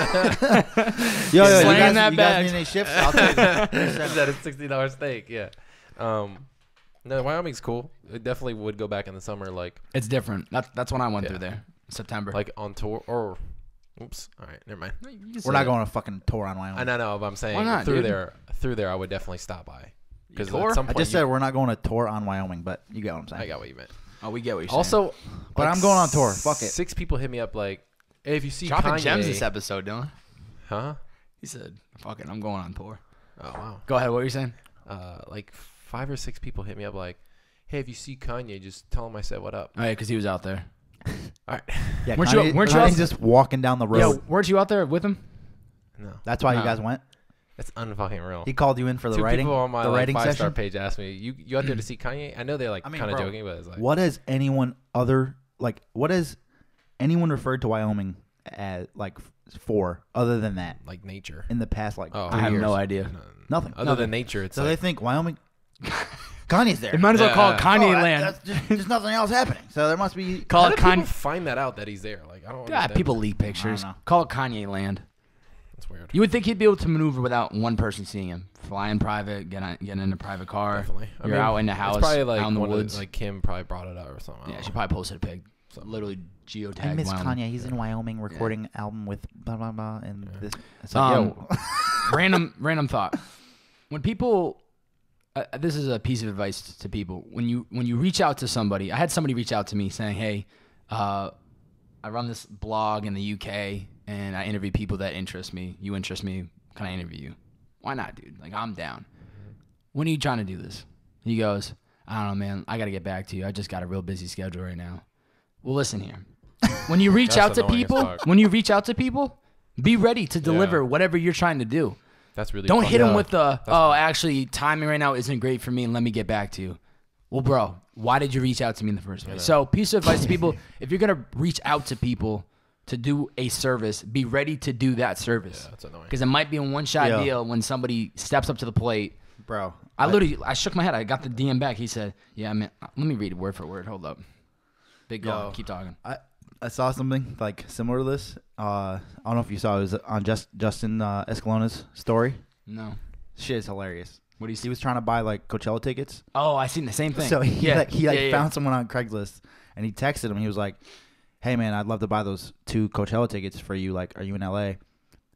Slaying you that guys bag. need any shifts? I'll take it. Is that a $60 steak? Yeah. No, Wyoming's cool. It definitely would go back in the summer, like It's different. That's when I went Yeah. through there. September. on tour or. Oops. All right, never mind. We're not going on a fucking tour on Wyoming. I know, but I'm saying Why not, through dude? there, I would definitely stop by. Because tour? at some I point, just said we're not going on a tour on Wyoming, but you get what I'm saying. I got what you meant. Oh, we get what you're saying. Also, But I'm going on tour. Fuck it. 6 people hit me up like, hey, if you see dropping Kanye, gems this episode, Dylan. huh? He said, "Fuck it, I'm going on tour." Oh wow. Go ahead. What were you saying? Like 5 or 6 people hit me up like, hey, if you see Kanye, just tell him I said what up. Oh yeah, because he was out there. All right. Yeah, Weren't you Kanye's out- just walking down the road? Yo, weren't you out there with him? No, That's why No. you guys went. that's unfucking real. He called you in for the 2 writing. people on my the like, writing 5-star session. page asked me, you out there to see Kanye? I know they're like I mean, kind of bro, joking, but it's like, What has anyone referred to Wyoming as like for other than that like nature. in the past like Oh. 3 I have years? no idea. Nothing. Other than nature, it's So like, they think Wyoming. Kanye's there. They might as well call it Kanye Oh, land. that's just, there's nothing else happening. So there must be. Call How it do people Kanye. find that out that he's there? Like I don't. God, understand people that. leak pictures. I don't know. Call it Kanye land. That's weird. You would think he'd be able to maneuver without one person seeing him. Fly in private, get in a private car. Definitely. You're out in the house, It's probably like out in the one woods. Of like Kim probably brought it out or something. I Yeah, don't she know. probably posted a pic. Literally geotagged. I miss Wyoming. Kanye. He's in Wyoming recording album with blah blah blah, and this. It's Um, yo. random thought. When people, this is a piece of advice to people. When you reach out to somebody, I had somebody reach out to me saying, "Hey, I run this blog in the UK, and I interview people that interest me. You interest me? Can I interview you? Why not, dude? Like I'm down. When are you trying to do this?" He goes, "I don't know, man. I got to get back to you. I just got a real busy schedule right now." Well, listen here. When you reach out That's to people, be ready to deliver whatever you're trying to do. That's really. Don't fucked hit them up. with the, actually, timing right now isn't great for me, and let me get back to you. Well, bro, why did you reach out to me in the first place? So, piece of advice to people, if you're going to reach out to people to do a service, be ready to do that service. Yeah, that's annoying. Because it might be a one-shot deal when somebody steps up to the plate. Bro, I shook my head. I got the DM back. He said, yeah, man, let me read it word for word. Hold up. Big go. Keep talking. I saw something like similar to this. I don't know if you saw it. It was on Justin Escalona's story. No. Shit is hilarious. What do you see? He was trying to buy like Coachella tickets. Oh, I seen the same thing. So he Yeah. found someone on Craigslist and he texted him. He was like, "Hey man, I'd love to buy those 2 Coachella tickets for you. Like, are you in LA?"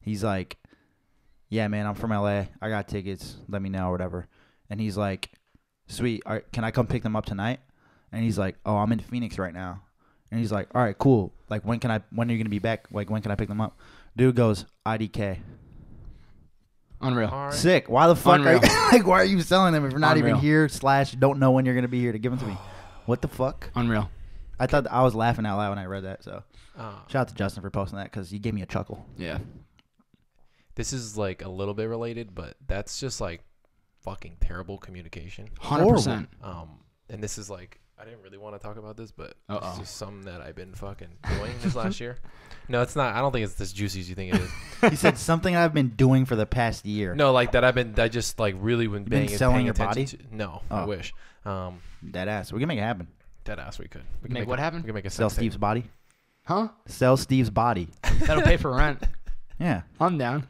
He's like, "Yeah, man, I'm from LA. I got tickets. Let me know or whatever." And he's like, "Sweet. All right, can I come pick them up tonight?" And he's like, "Oh, I'm in Phoenix right now." And he's like, "All right, cool. Like, when are you gonna be back? Like, when can I pick them up?" Dude goes, "IDK." Unreal. All right. Sick. Why the fuck Unreal. are you, like? Why are you selling them if you're not Unreal. even here? / don't know when you're gonna be here to give them to me. What the fuck? Unreal. I thought I was laughing out loud when I read that. So Uh, shout out to Justin for posting that because he gave me a chuckle. Yeah. this is like a little bit related, but that's just like fucking terrible communication. 100%. And this is like, I didn't really want to talk about this, but Uh-oh. it's just something that I've been fucking doing this last year. No, it's not. I don't think it's as juicy as you think it is. He said something I've been doing for the past year. No, like that I just like really been been paying selling paying your attention body? to. No, Oh. I wish. Dead ass. We can make it happen. Dead ass, we could. We can Make what happen? We can make a Sell sex tape. Steve's body. Huh? Sell Steve's body. That'll pay for rent. Yeah. I'm down.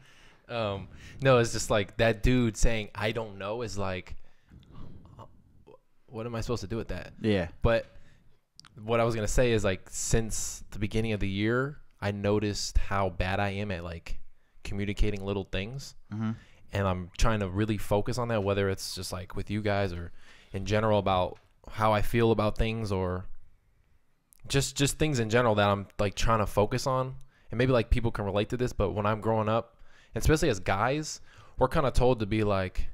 No, it's just like that dude saying I don't know is like, what am I supposed to do with that? Yeah. But what I was gonna say is like since the beginning of the year, I noticed how bad I am at like communicating little things, Mm-hmm. and I'm trying to really focus on that. Whether it's just like with you guys or in general about how I feel about things or just things in general that I'm like trying to focus on. And maybe like people can relate to this, but when I'm growing up, and especially as guys, we're kind of told to be like,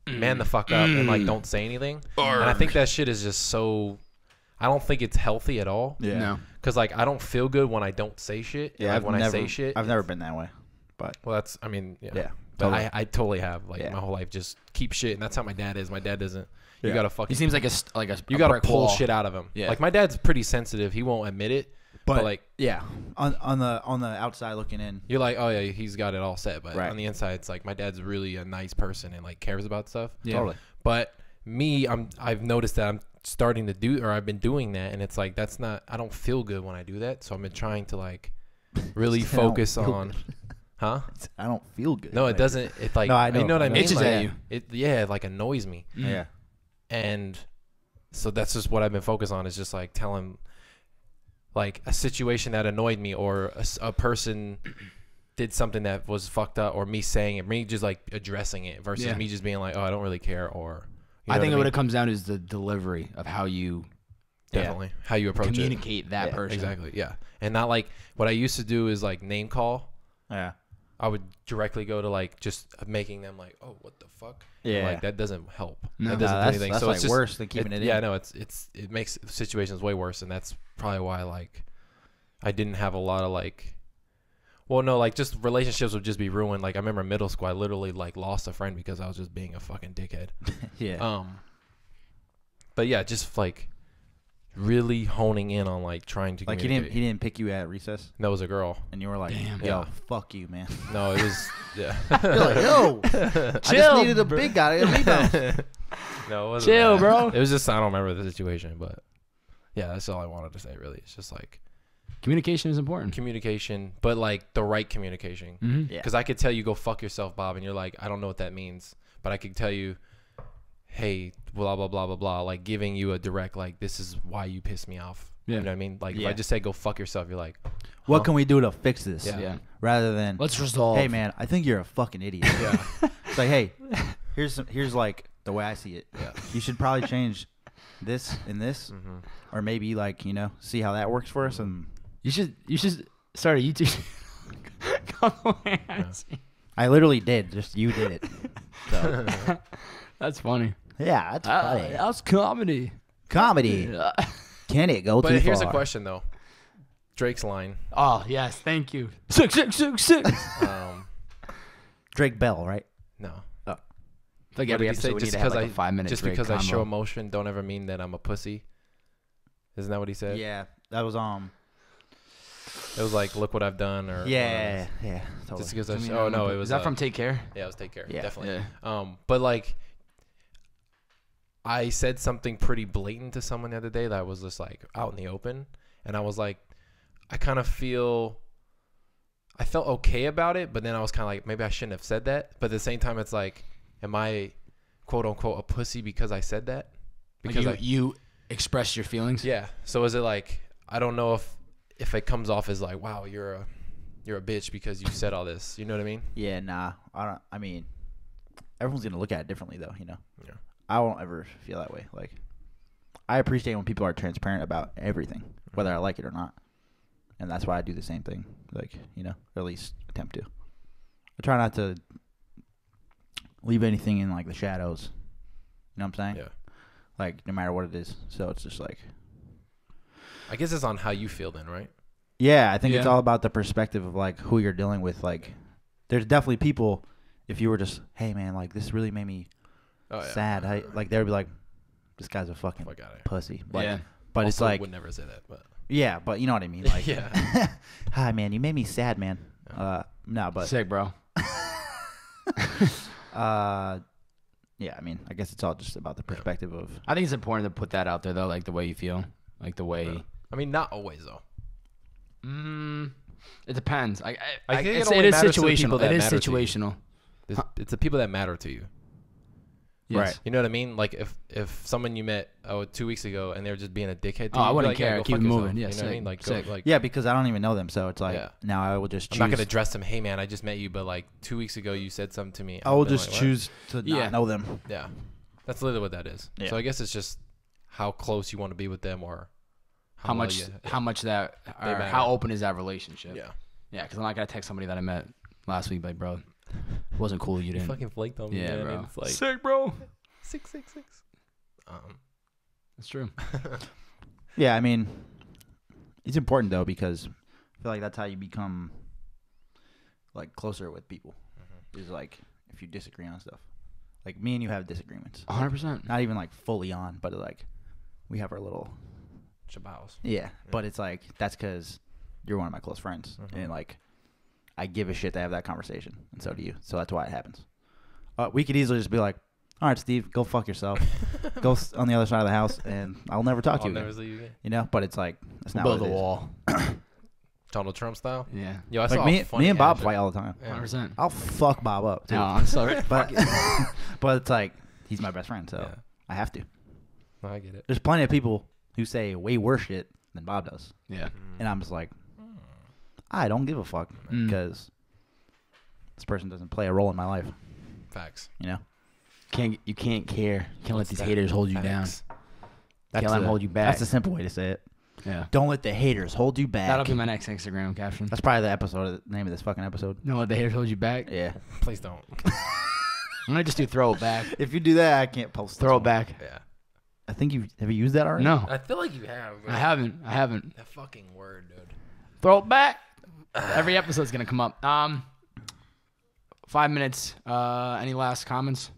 man the fuck up and like don't say anything. And I think that shit is just so, I don't think it's healthy at all. Yeah. No. Cause like I don't feel good when I don't say shit. Yeah. Like when I say shit. I've never been that way. But Well, that's, I mean, yeah. yeah. But Totally. I totally have like Yeah. my whole life just keep shit, and that's how my dad is. My dad doesn't. You Yeah. gotta He fucking. seems like You gotta brick pull wall. shit out of him. Yeah. Like my dad's pretty sensitive. He won't admit it. But like yeah, on the outside looking in. you're like, oh yeah, he's got it all set. But Right. on the inside, it's like my dad's really a nice person and like cares about stuff. Yeah. Totally. But me, I've noticed that I'm starting to do, or I've been doing that, and it's like that's not. I don't feel good when I do that. So I've been trying to like really I don't focus feel on, huh? I don't feel good. No, it Like, doesn't. It like No, I know. you know what I It mean? itches Like, at you. It like annoys me, Yeah. and so that's just what I've been focused on is just like telling, like a situation that annoyed me, or a person did something that was fucked up, or me saying it, me just like addressing it versus Yeah. me just being like, oh, I don't really care, or you I know think what what mean? it comes down to is the delivery of how you Definitely how you approach it. communicate that Yeah, person. Exactly, yeah. And not like what I used to do is like name call. Yeah. I would directly go to like just making them like, oh, what the fuck? And, Yeah. like that doesn't help. No. That No, doesn't do that's anything. that's So like it's just, worse than keeping it in. Yeah, no, it makes situations way worse, and that's probably why like I didn't have a lot of like, well, no, like just relationships would just be ruined. Like I remember in middle school, I literally like lost a friend because I was just being a fucking dickhead. Yeah. But yeah, just like really honing in on like trying to Like he communicate. didn't pick you at recess, That was a girl. and you were like, Damn. "Yo, Yeah. fuck you, man." No, it was yeah. You're like, "Yo, I just Chill, needed a bro. big guy to rebound." No, it wasn't Chill, that. bro. It was just I don't remember the situation, but yeah, that's all I wanted to say. Really, it's just like Communication is important. communication, but like the right communication. Mm-hmm. Yeah. Because I could tell you go fuck yourself, Bob, and you're like, I don't know what that means, but I could tell you, hey, blah blah blah blah blah, like giving you a direct like this is why you piss me off. Yeah. You know what I mean? Like if Yeah. I just say go fuck yourself, you're like, What huh? can we do to fix this? Yeah. Rather than, Let's resolve. hey man, I think you're a fucking idiot. Yeah. It's like, hey, here's like the way I see it. Yeah. You should probably change this and this, Mm-hmm. or maybe like see how that works for us. And You should start a YouTube. I literally did. Just you did it. So, That's funny. yeah, that's funny. That's comedy. Comedy. Can it go But too here's far? a question though. Drake's line. Oh yes, thank you. 6. Drake Bell, right? No. Like What every did he say? episode, we need Just to have because like a 5 minute just Drake because I show combo. emotion, don't ever mean that I'm a pussy. Isn't that what he said? Yeah, that was It was like, look what I've done, or yeah. Totally. Just because I I mean, oh no, it was Is that from Take Care? yeah, it was Take Care, Yeah. definitely. Yeah. But like, I said something pretty blatant to someone the other day that was just like out in the open, and I was like, I felt okay about it, but then I was kind of like, maybe I shouldn't have said that. But at the same time, it's like, am I quote unquote a pussy because I said that? Because you express your feelings. yeah. So is it like, I don't know if it comes off as like, wow, you're a bitch because you said all this. You know what I mean? Yeah, nah. I mean, everyone's gonna look at it differently, though. Yeah. I won't ever feel that way. Like, I appreciate when people are transparent about everything, whether I like it or not, and that's why I do the same thing. Like, or at least attempt to. I try not to leave anything in like the shadows. You know what I'm saying? Yeah. Like, no matter what it is. So it's just like, I guess it's on how you feel then, right? yeah, I think it's Yeah. all about the perspective of like who you're dealing with. Like, there's definitely people. If you were just, hey man, like this really made me sad. Like they would be like, this guy's a fucking Fuck outta here. pussy. Like, Yeah. but it's Also like, would never say that, but yeah, but you know what I mean. Like, yeah. hi man, you made me sad, man. No, but Sick, bro. yeah, I mean, I guess it's all just about the perspective of. I think it's important to put that out there though, like the way you feel, like the way. I mean, not always though. It depends. I think it it only is matters to the people situational. that It is matter to you. situational. It's the people that matter to you. Yes. Right. You know what I mean? Like if someone you met 2 weeks ago and they were just being a dickhead to Oh, you, I you'd be wouldn't like, yeah, care. go Keep fuck it yourself. moving. Yeah, you know what I sick, mean? Like, sick. Yeah, because I don't even know them, so it's like Yeah. now I will just choose. I'm not gonna address them. Hey man, I just met you, but like 2 weeks ago you said something to me. I will I've been just like, what? choose to Yeah. not know them. Yeah, that's literally what that is. Yeah. So I guess it's just how close you want to be with them, or How well much? you- How much that? Or matter. how open is that relationship? Yeah. Yeah, because I'm not gonna text somebody that I met last week, like, bro, it wasn't cool. You You didn't. fucking flaked on me, Yeah, man. bro. And it's like Sick, bro. 666. That's true. Yeah, I mean, it's important though because I feel like that's how you become like closer with people. Is like if you disagree on stuff. Like me and you have disagreements. 100%. Not even like fully on, but like we have our little Chabows. yeah. But it's like that's because you're one of my close friends, and like I give a shit to have that conversation, and so do you. So that's why it happens. We could easily just be like, all right, Steve, go fuck yourself. Go on the other side of the house, and I'll never talk to I'll you never again. see you again. You know, but it's like that's not Build what a it is. wall. Donald Trump style. Yeah. Yo, I Like saw me, a funny me and Bob ad- fight all the time. Yeah. 100%. I'll fuck Bob up too. No, I'm sorry. but but it's like he's my best friend, so Yeah. I have to. No, I get it. There's plenty of people who say way worse shit than Bob does, Yeah. and I'm just like, I don't give a fuck Mm. because this person doesn't play a role in my life. Facts. You know, You can't care. You can't let What's these that? haters hold you down. Facts. Can't let them hold you back. That's the simple way to say it. Yeah. Don't let the haters hold you back. That'll be my next Instagram caption. That's probably the name of this fucking episode. Don't let the haters hold you back. Yeah. Please don't. I'm gonna just do throw it back. If you do that, I can't post. Throw this it back. Yeah. I think have you used that already? No, I feel like you have. Bro. I haven't. That fucking word, dude. Throw it back. Every episode's gonna come up. 5 minutes. Any last comments?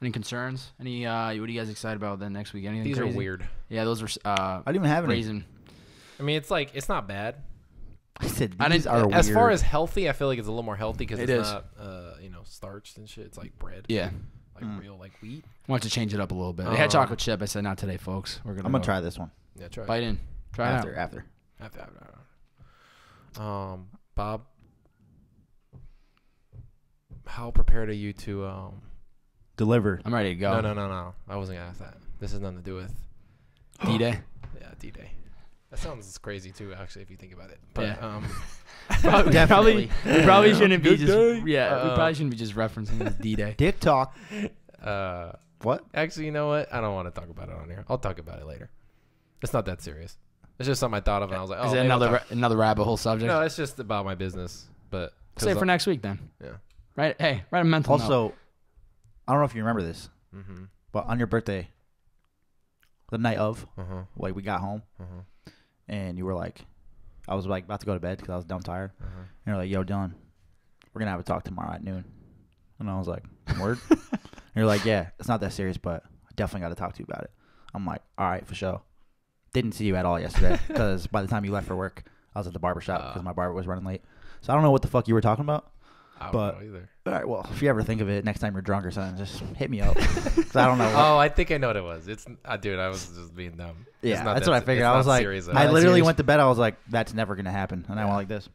Any concerns? Any? What are you guys excited about then next week? Anything? These crazy? are weird. Yeah, those were. I didn't even have any. Raisin. I mean, it's like it's not bad. I said I these didn't- are As far weird. as healthy, I feel like it's a little more healthy because It it's is. not, starched and shit. It's like bread. Yeah. like real like wheat. Want to change it up a little bit. They had chocolate chip. I said not today, folks. I'm gonna try this one. Yeah, try Bite in. Try after. it out. After. Bob, how prepared are you to deliver? I'm ready to go. No. I wasn't gonna ask that. This has nothing to do with D-Day. Yeah, D-Day. That sounds crazy too, actually, if you think about it. But Definitely. We probably shouldn't be Good just day. we probably shouldn't be just referencing this D-Day. Dick talk. What? Actually, you know what? I don't want to talk about it on here. I'll talk about it later. It's not that serious. It's just something I thought of, and I was like, "Oh, Is it maybe I'll talk- another rabbit hole subject? No, it's just about my business. But Save it for next week then. Yeah. Right. Hey, write a mental note. Also, I don't know if you remember this, Mm-hmm. but on your birthday, the night of, Uh-huh. like we got home, Uh-huh. and you were like, I was like about to go to bed because I was dumb tired, Uh-huh. and you're like, "Yo, Dylan, we're gonna have a talk tomorrow at noon," and I was like, "Word?" And you're like, "Yeah, it's not that serious, but I definitely got to talk to you about it." I'm like, "All right, for sure." Didn't see you at all yesterday because by the time you left for work, I was at the barbershop because my barber was running late. So I don't know what the fuck you were talking about. I don't But- know either. All right, well, if you ever think of it next time you're drunk or something, just hit me up. 'Cause I don't know. Oh, I think I know what it was. It's dude, I was just being dumb. Yeah, It's not that's that what I se- figured. it's I was not like, serious at I all. literally serious. went to bed. I was like, that's never gonna happen, and I went like this,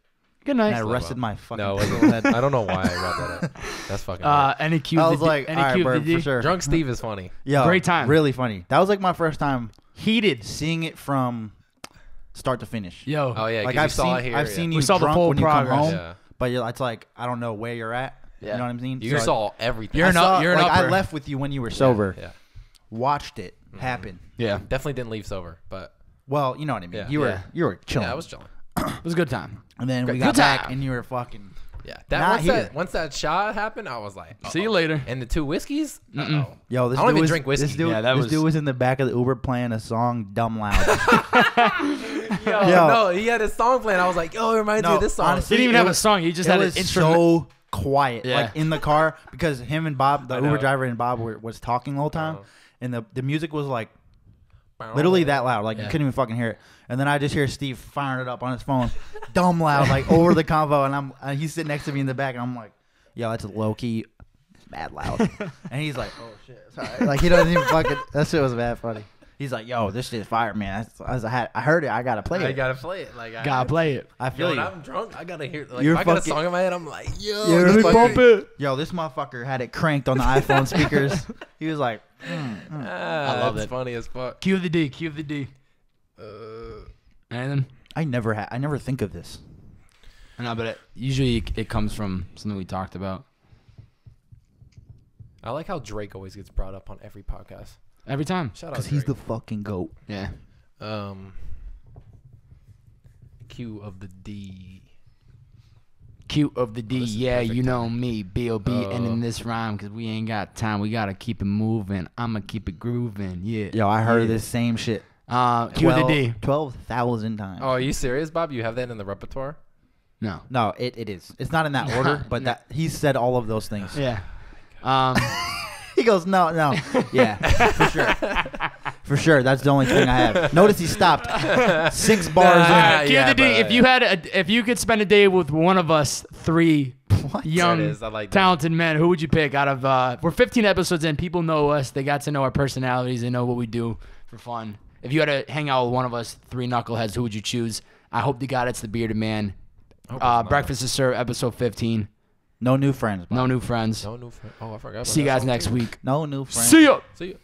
Good and night. I Slow rested up. my fucking No, head. I don't know why I brought that up. That's fucking weird. Any cue? I was like, all right, Bird, for sure. Drunk Steve is funny. Yo, Great time. really funny. That was like my first time Heated. seeing it from start to finish. Yo. Oh yeah, Like 'cause I've you saw seen, it here. I've yeah. seen We you saw the drunk full when you come progress. home, Yeah. but it's like I don't know where you're at. Yeah. You know what I'm saying? You So saw everything. You're I an saw, you're an like, I upper. left with you when you were sober. Yeah. Watched it happen. Yeah. Definitely didn't leave sober, but Well, you know what I mean. Yeah. You were Yeah. chilling. yeah, I was chilling. It was a good time. and then we Good got back, time. and you were fucking. Yeah. Not here. Once that shot happened, I was like, See you later. And the 2 whiskeys? Uh-oh. Yo, this I don't dude even was, drink whiskey. This dude, Yeah, that this was- dude was in the back of the Uber playing a song dumb loud. Yo, Yo. no, he had his song playing. I was like, yo, it reminds me No, of this song. honestly, Didn't even it have a was- song. He just it had an was instrument. so quiet, Yeah. like in the car, because him and Bob, the I Uber know. driver, and Bob was talking the whole time, Uh-huh. and the music was like literally that loud, like you Yeah. couldn't even fucking hear it. And then I just hear Steve firing it up on his phone, dumb loud, like over the convo, and he's sitting next to me in the back, and I'm like, yo, that's low key, mad loud, and he's like, oh shit, sorry, like he doesn't even fucking. That shit was mad funny. He's like, yo, this shit's fire, man. I heard it. I gotta play I it. gotta play it. Like, Gotta play it. I Yo, feel when you. I'm drunk, I gotta hear. Like, You're if I got a fucking- song in my head, I'm like, yo, You're this fucking- fucking- it. Yo, this motherfucker had it cranked on the iPhone speakers. He was like, I love that's it. funny as fuck. Cue the D. Cue the D. Anything? I never think of this. No, but usually it comes from something we talked about. I like how Drake always gets brought up on every podcast. Every time. Shout out Because Drake. he's the fucking goat. Yeah. Q of the D. Q of the D. this is Yeah, perfect you know me. B.O.B. ending Uh, this rhyme because we ain't got time. We got to keep it moving. I'm going to keep it grooving. Yeah. Yo, I heard Yeah. this same shit Q of the D. 12,000 times. Oh, are you serious, Bob? You have that in the repertoire? No. No, it is. It's not in that order, but that he said all of those things. Yeah. He goes, no. Yeah, for sure. For sure. That's the only thing I have. Notice he stopped 6 bars Nah, in. Q yeah, of the D. but- If you could spend a day with one of us 3 young, There it is. I like that. talented men, who would you pick out of? We're 15 episodes in. People know us. They got to know our personalities. They know what we do for fun. If you had to hang out with one of us 3 knuckleheads, who would you choose? I hope to God it's the bearded man. hope it's not. Breakfast is served, episode 15. No new friends. Bob. No new friends. No new friend. Oh, I forgot. About See you that guys song, next too. week. No new friends. See ya. See you.